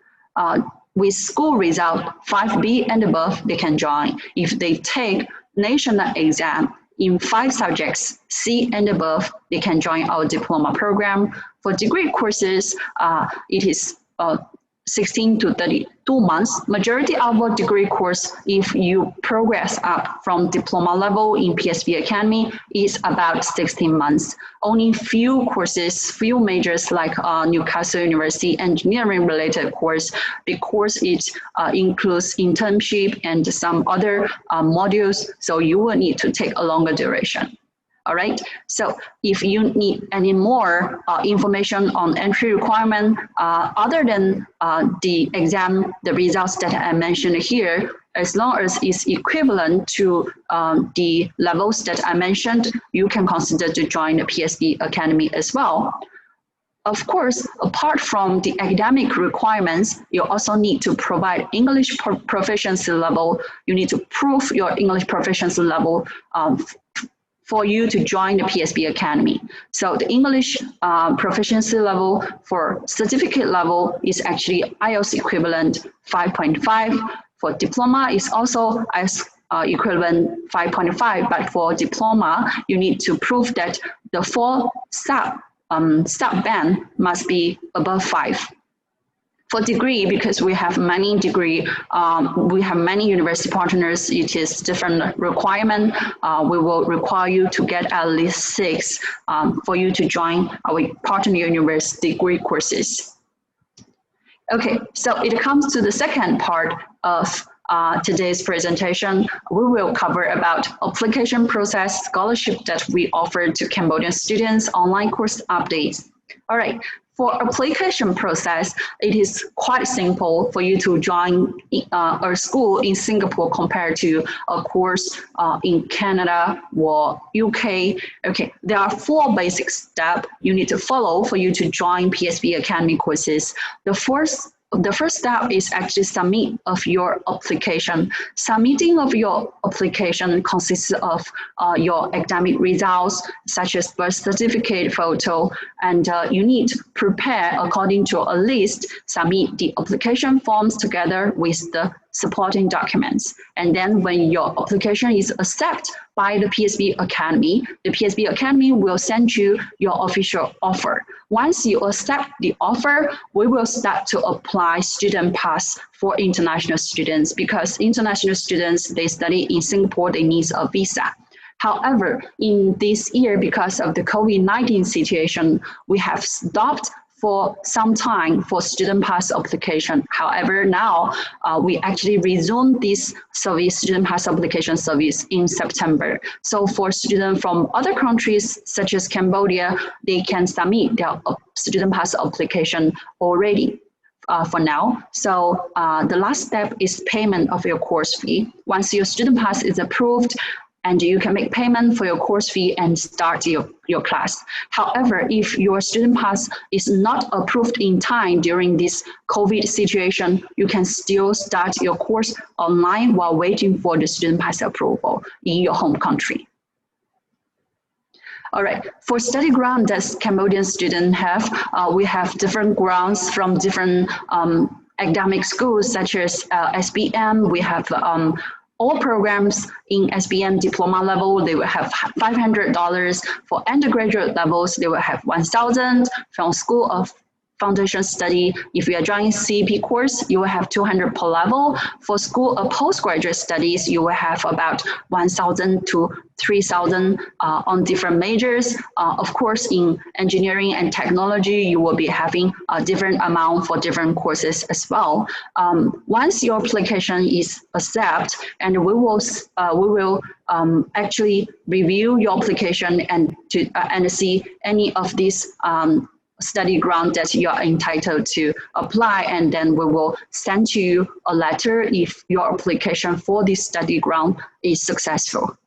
with school result 5B and above, they can join. If they take national exam in 5 subjects, C and above, they can join our diploma program. For degree courses, it is 16 to 32 months. Majority of our degree course, if you progress up from diploma level in PSB Academy, is about 16 months. Only few courses, few majors like Newcastle University engineering related course, because it includes internship and some other modules, so you will need to take a longer duration. All right, so if you need any more information on entry requirement, other than the exam, the results that I mentioned here, as long as it's equivalent to the levels that I mentioned, you can consider to join the PSB Academy as well. Of course, apart from the academic requirements, you also need to provide English proficiency level. You need to prove your English proficiency level for you to join the PSB Academy. So the English proficiency level for certificate level is actually IELTS equivalent 5.5. For diploma is also IELTS equivalent 5.5, but for diploma, you need to prove that the 4 sub band must be above 5. For degree, because we have many degree, we have many university partners, it is different requirement. We will require you to get at least 6 for you to join our partner university degree courses. Okay, so it comes to the second part of today's presentation. We will cover about application process, scholarship that we offer to Cambodian students, online course updates. All right. For application process, it is quite simple for you to join a school in Singapore compared to a course in Canada or UK. Okay, there are 4 basic steps you need to follow for you to join PSB Academy courses. The first step is actually submit of your application. Submitting of your application consists of your academic results, such as birth certificate, photo, and you need to prepare according to a list, submit the application forms together with the supporting documents. And then when your application is accepted by the PSB Academy will send you your official offer. Once you accept the offer, we will start to apply student pass for international students, because international students, they study in Singapore, they need a visa. However, in this year, because of the COVID-19 situation, we have stopped for some time for student pass application. However, now we actually resumed this service, student pass application service in September. So for students from other countries, such as Cambodia, they can submit their student pass application already. For now. So the last step is payment of your course fee. Once your student pass is approved, and you can make payment for your course fee and start your class. However, if your student pass is not approved in time during this COVID situation, you can still start your course online while waiting for the student pass approval in your home country. All right, for study ground that Cambodian students have, we have different grounds from different academic schools, such as SBM. We have all programs in SBM diploma level, they will have $500. For undergraduate levels, they will have $1,000. From School of Foundation Study, if you are joining CEP course, you will have $200 per level. For School of Postgraduate Studies, you will have about $1,000 to $3,000 on different majors. Of course, in engineering and technology, you will be having a different amount for different courses as well. Once your application is accepted, and we will actually review your application and see any of these study ground that you are entitled to apply, and then we will send you a letter if your application for this study ground is successful.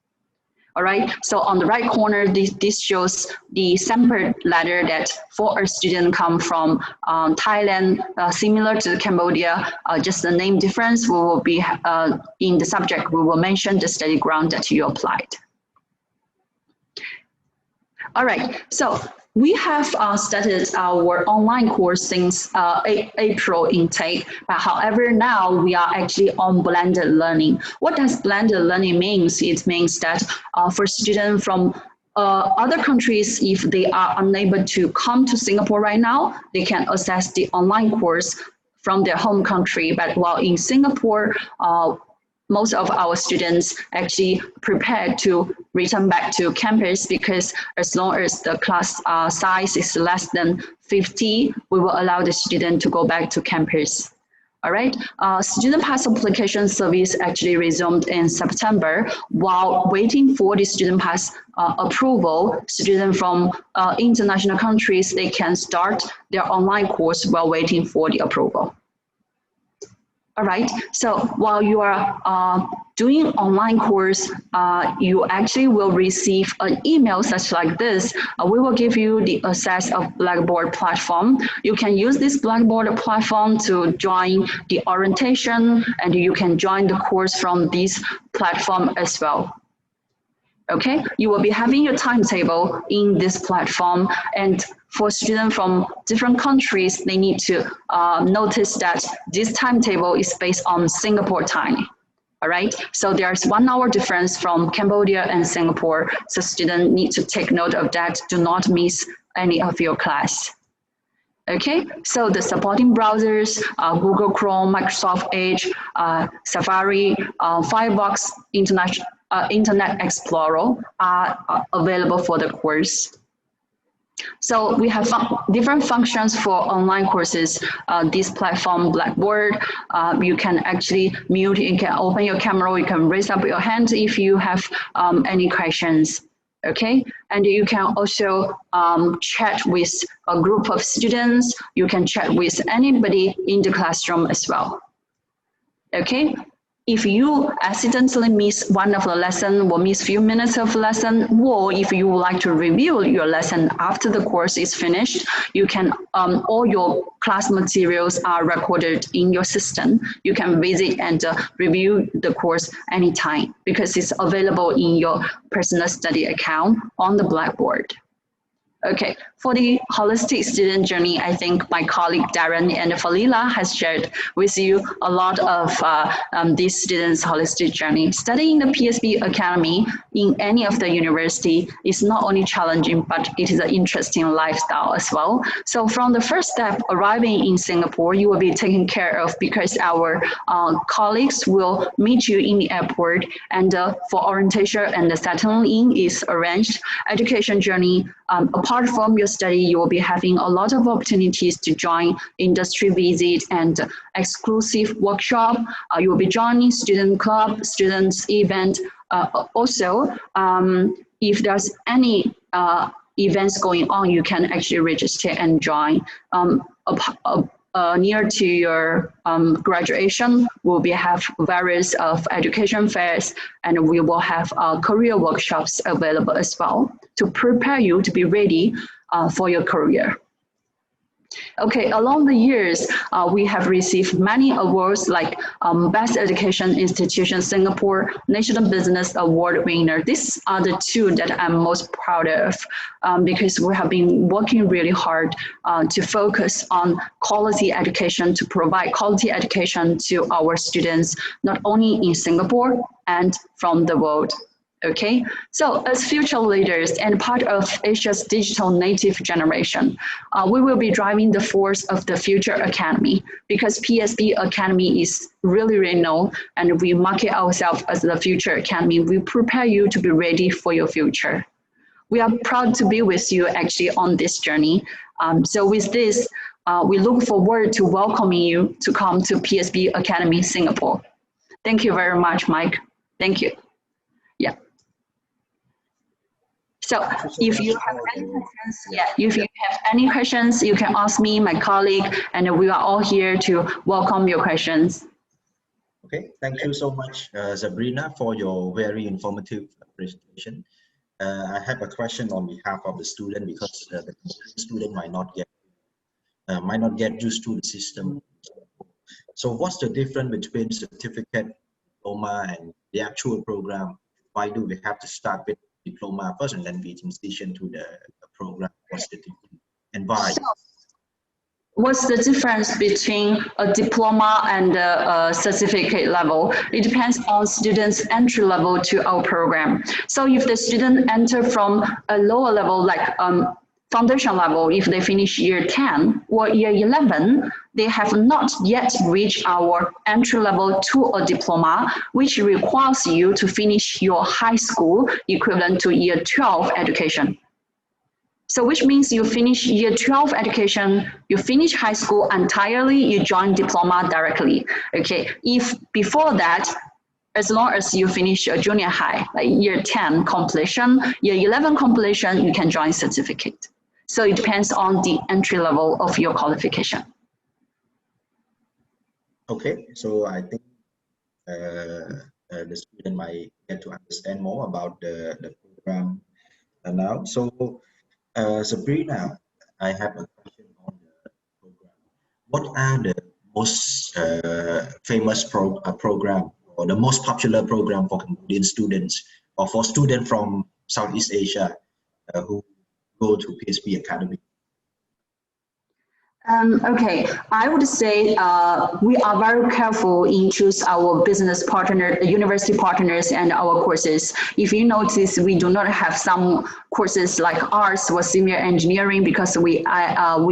All right, so on the right corner, this shows the sample letter that for a student come from Thailand, similar to Cambodia, just the name difference. We will be in the subject, we will mention the study ground that you applied. All right, so we have started our online course since April intake, but however, now we are actually on blended learning. What does blended learning means? It means that for students from other countries, if they are unable to come to Singapore right now, they can access the online course from their home country. But while in Singapore, most of our students actually prepared to return back to campus, because as long as the class size is less than 50, we will allow the student to go back to campus. All right, student pass application service actually resumed in September. While waiting for the student pass approval, students from international countries, they can start their online course while waiting for the approval. All right, so while you are doing online course, you actually will receive an email such like this. We will give you the access of Blackboard platform. You can use this Blackboard platform to join the orientation, and you can join the course from this platform as well. Okay, you will be having your timetable in this platform, and for students from different countries, they need to notice that this timetable is based on Singapore time. All right, so there's 1 hour difference from Cambodia and Singapore, so students need to take note of that. Do not miss any of your class. Okay, so the supporting browsers, Google Chrome, Microsoft Edge, Safari, Firefox, Internet Explorer are available for the course. So we have different functions for online courses. This platform, Blackboard, you can actually mute, you can open your camera, you can raise up your hand if you have any questions. Okay, and you can also chat with a group of students. You can chat with anybody in the classroom as well. Okay, if you accidentally miss one of the lesson or miss few minutes of lesson, or if you would like to review your lesson after the course is finished, you can, all your class materials are recorded in your system. You can visit and review the course anytime, because it's available in your personal study account on the Blackboard. Okay, for the holistic student journey, I think my colleague Darren and Falila has shared with you a lot of these students' holistic journey. Studying the PSB Academy in any of the university is not only challenging, but it is an interesting lifestyle as well. So from the first step, arriving in Singapore, you will be taken care of, because our colleagues will meet you in the airport, and for orientation and the settling in is arranged. Education journey, apart from your study, you will be having a lot of opportunities to join industry visit and exclusive workshop. You will be joining student club, students event. Also, if there's any events going on, you can actually register and join. Near to your graduation, we'll have various of education fairs, and we will have career workshops available as well to prepare you to be ready for your career. Okay, along the years, we have received many awards like Best Education Institution Singapore, National Business Award winner. These are the two that I'm most proud of, because we have been working really hard to focus on quality education, to provide quality education to our students, not only in Singapore and from the world. Okay, so as future leaders and part of Asia's digital native generation, we will be driving the force of the future academy, because PSB Academy is really renowned, and we market ourselves as the future academy. We prepare you to be ready for your future. We are proud to be with you actually on this journey. So with this, we look forward to welcoming you to come to PSB Academy Singapore. Thank you very much, Mike. Thank you. Yeah. So if you have any questions, if you have any questions, you can ask me, my colleague, and we are all here to welcome your questions. Okay, thank you so much, Sabrina, for your very informative presentation. I have a question on behalf of the student because the student might not get used to the system. So what's the difference between certificate, diploma, and the actual program? Why do we have to start with diploma first and then we transition to the program? What's the difference and why? What's the difference between a diploma and a certificate level? It depends on students' entry level to our program. So if the student enter from a lower level, like foundation level, if they finish year 10 or year 11, they have not yet reached our entry level to a diploma, which requires you to finish your high school equivalent to year 12 education. So which means you finish year 12 education, you finish high school entirely, you join diploma directly. Okay, if before that, as long as you finish a junior high, like year 10 completion, year 11 completion, you can join certificate. So it depends on the entry level of your qualification. Okay, so I think the student might get to understand more about the program now. So Sabrina, I have a question on the program. What are the most famous program or the most popular program for Cambodian students or for students from Southeast Asia who go to PSB Academy? Okay, I would say we are very careful in choose our business partner, university partners, and our courses. If you notice, we do not have some courses like arts or senior engineering because we know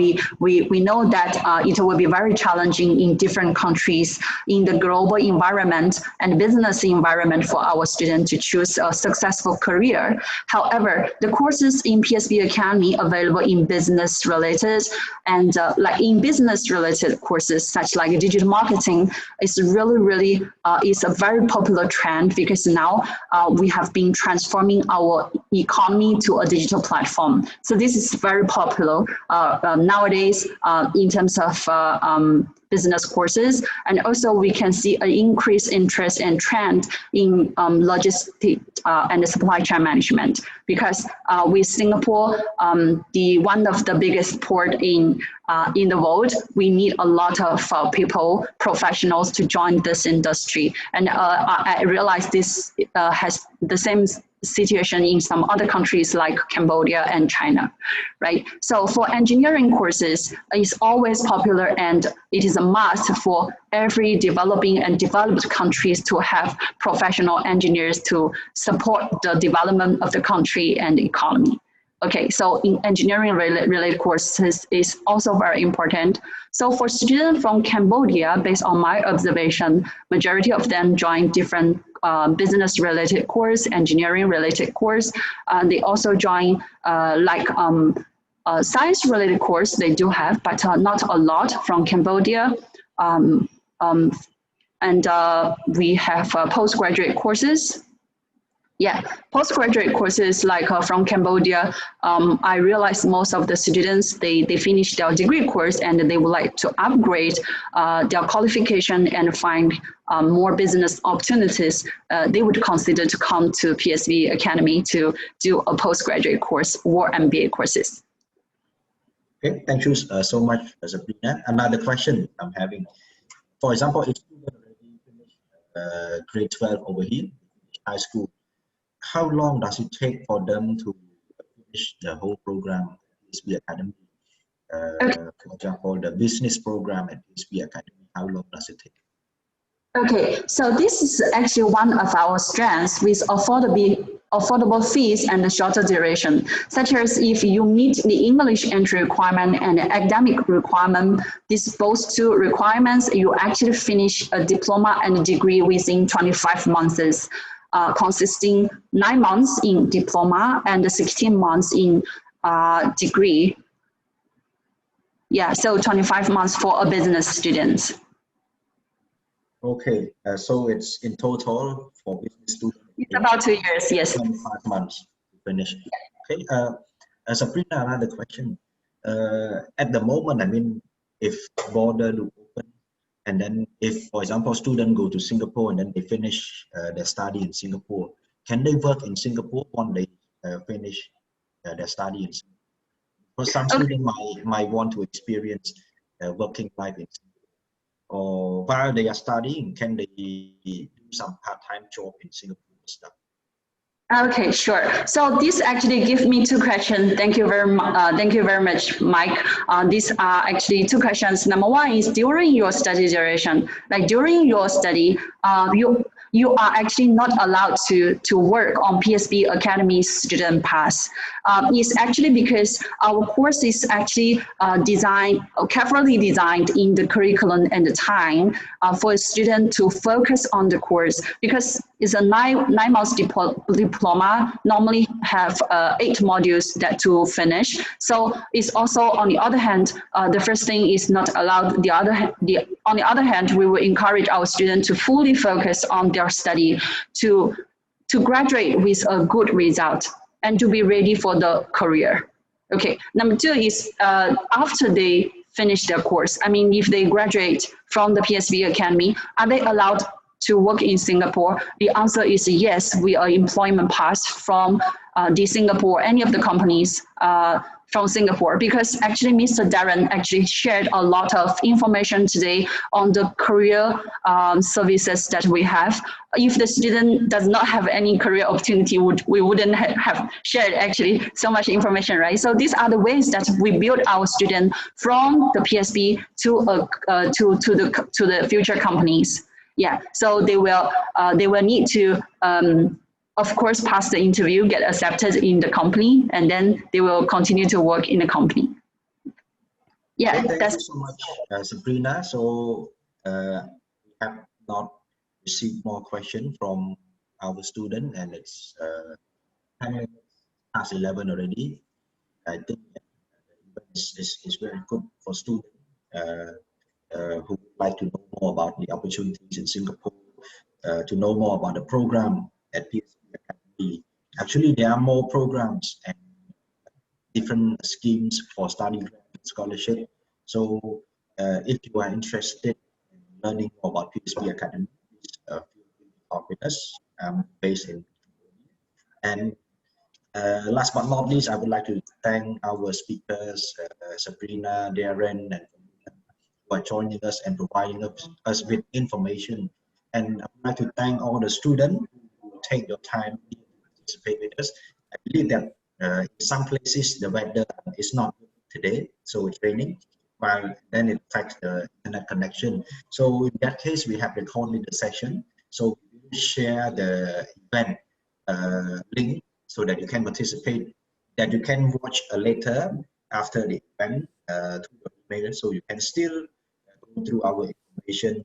that it will be very challenging in different countries in the global environment and business environment for our students to choose a successful career. However, the courses in PSB Academy available in business related and like in business related courses such like digital marketing is really is a very popular trend because now we have been transforming our economy to a digital platform. So this is very popular nowadays in terms of business courses, and also we can see an increased interest and trend in logistics and supply chain management because with Singapore, one of the biggest port in the world, we need a lot of people, professionals to join this industry. And I realize this has the same situation in some other countries like Cambodia and China, right? So for engineering courses, it's always popular and it is a must for every developing and developed countries to have professional engineers to support the development of the country and the economy. Okay, so in engineering related courses is also very important. So for students from Cambodia, based on my observation, majority of them join different business related course, engineering related course. They also join science related course they do have, but not a lot from Cambodia. And we have postgraduate courses. Yeah, postgraduate courses like from Cambodia, I realized most of the students, they finish their degree course and they would like to upgrade their qualification and find more business opportunities. They would consider to come to PSB Academy to do a postgraduate course or MBA courses. Okay, thank you so much, Sabrina. Another question I'm having. For example, if students already finished grade 12 over here, high school, how long does it take for them to finish the whole program at PSB Academy? For example, the business program at PSB Academy, how long does it take? Okay, so this is actually one of our strengths with affordable fees and a shorter duration, such as if you meet the English entry requirement and the academic requirement, these both two requirements, you actually finish a diploma and a degree within 25 months. Consisting 9 months in diploma and 16 months in degree. Yeah, so 25 months for a business student. Okay, so it's in total for business students. It's about 2 years, yes. 25 months to finish. Okay, Sabrina, another question. At the moment, I mean, if border to open, And then if, for example, students go to Singapore and then they finish their study in Singapore, can they work in Singapore when they finish their study in Singapore? Because some students might want to experience working life in Singapore, or while they are studying, can they do some part-time job in Singapore and stuff? Okay, sure. So this actually gives me two questions. Thank you very much. Thank you very much, Mike. These are actually two questions. Number one is during your study duration, like during your study, you are actually not allowed to work on PSB Academy student pass. It's actually because our course is actually carefully designed in the curriculum and the time for a student to focus on the course, because it's a nine months diploma, normally have 8 modules that to finish. So it's also, on the other hand, the first thing is not allowed. On the other hand, we will encourage our students to fully focus on their study to graduate with a good result and to be ready for the career. Okay, number two is after they finish their course, I mean, if they graduate from the PSB Academy, are they allowed to work in Singapore? The answer is yes. We are employment pass from the Singapore, any of the companies from Singapore, because actually Mr. Darren actually shared a lot of information today on the career services that we have. If the student does not have any career opportunity, we wouldn't have shared actually so much information, right? So these are the ways that we build our student from the PSB to the future companies. Yeah, so they will need to, of course, pass the interview, get accepted in the company, and then they will continue to work in the company. Yeah, okay, thank you so much, Sabrina. So we have not received more questions from our student, and it's 10 minutes past 11 already. I think it's very good for students who would like to know more about the opportunities in Singapore, to know more about the program at PSB Academy. Actually, there are more programs and different schemes for study grant and scholarship. So if you are interested in learning more about PSB Academy, please feel free to talk with us. I'm based in Cambodia. And last but not least, I would like to thank our speakers, Sabrina, Darren, and for joining us and providing us with information. And I would like to thank all the students who take your time to participate with us. I believe that in some places the weather is not good today, so it's raining, while then it affects the internet connection. So in that case, we have recorded the session. So we will share the event link so that you can participate, that you can watch later after the event through your email, so you can still go through our information,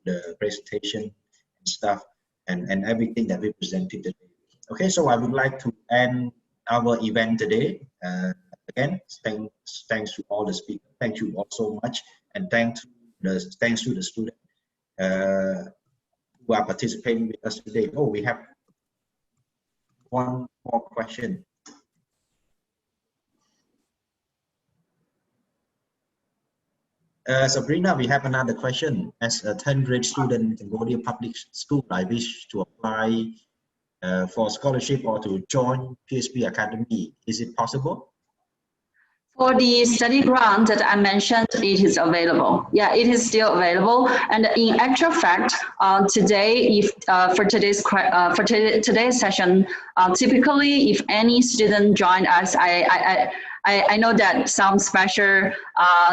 the presentation and stuff, and everything that we presented today. Okay, so I would like to end our event today. Again, thanks to all the speakers. Thank you all so much, and thanks to the students who are participating with us today. Oh, we have one more question. Sabrina, we have another question. As a 10th grade student in Cambodia Public School, I wish to apply for scholarship or to join PSB Academy. Is it possible? For the study grant that I mentioned, it is available. Yeah, it is still available. And in actual fact, today, for today's session, typically, if any student join us, I know that some special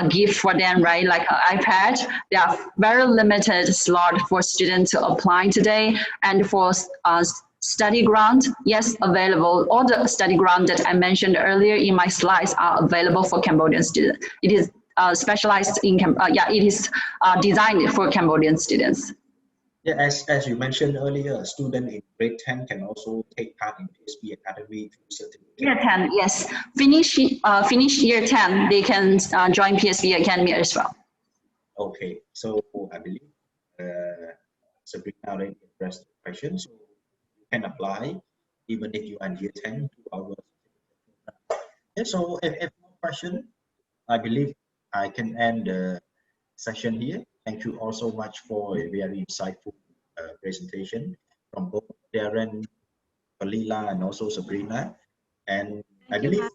gift for them, right? Like an iPad. There are very limited slot for students to apply today, and for study grant, yes, available. All the study grant that I mentioned earlier in my slides are available for Cambodian students. It is specialized in, it is designed for Cambodian students. Yeah, as you mentioned earlier, a student in grade 10 can also take part in PSB Academy through certificate. Year 10, yes. Finish year 10, they can join PSB Academy as well. Okay, so I believe Sabrina already addressed the question. So can apply even if you are in year 10 to our program. Yeah, so if no question, I believe I can end the session here. Thank you all so much for a very insightful presentation from both Darren, Falila, and also Sabrina. And I believe,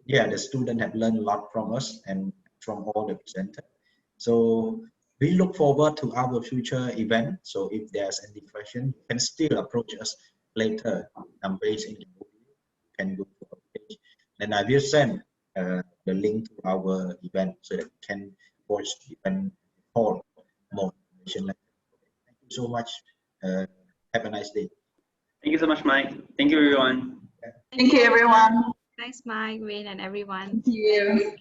yeah, the students have learned a lot from us and from all the presenters. So we look forward to our future event. So if there's any question, you can still approach us later. I'm based in Cambodia. You can go to our page. And I will send the link to our event so that you can watch the event for more information. Thank you so much. Have a nice day. Thank you so much, Mike. Thank you, everyone. Thank you, everyone. Thanks, Mike, Wayne, and everyone. Thank you.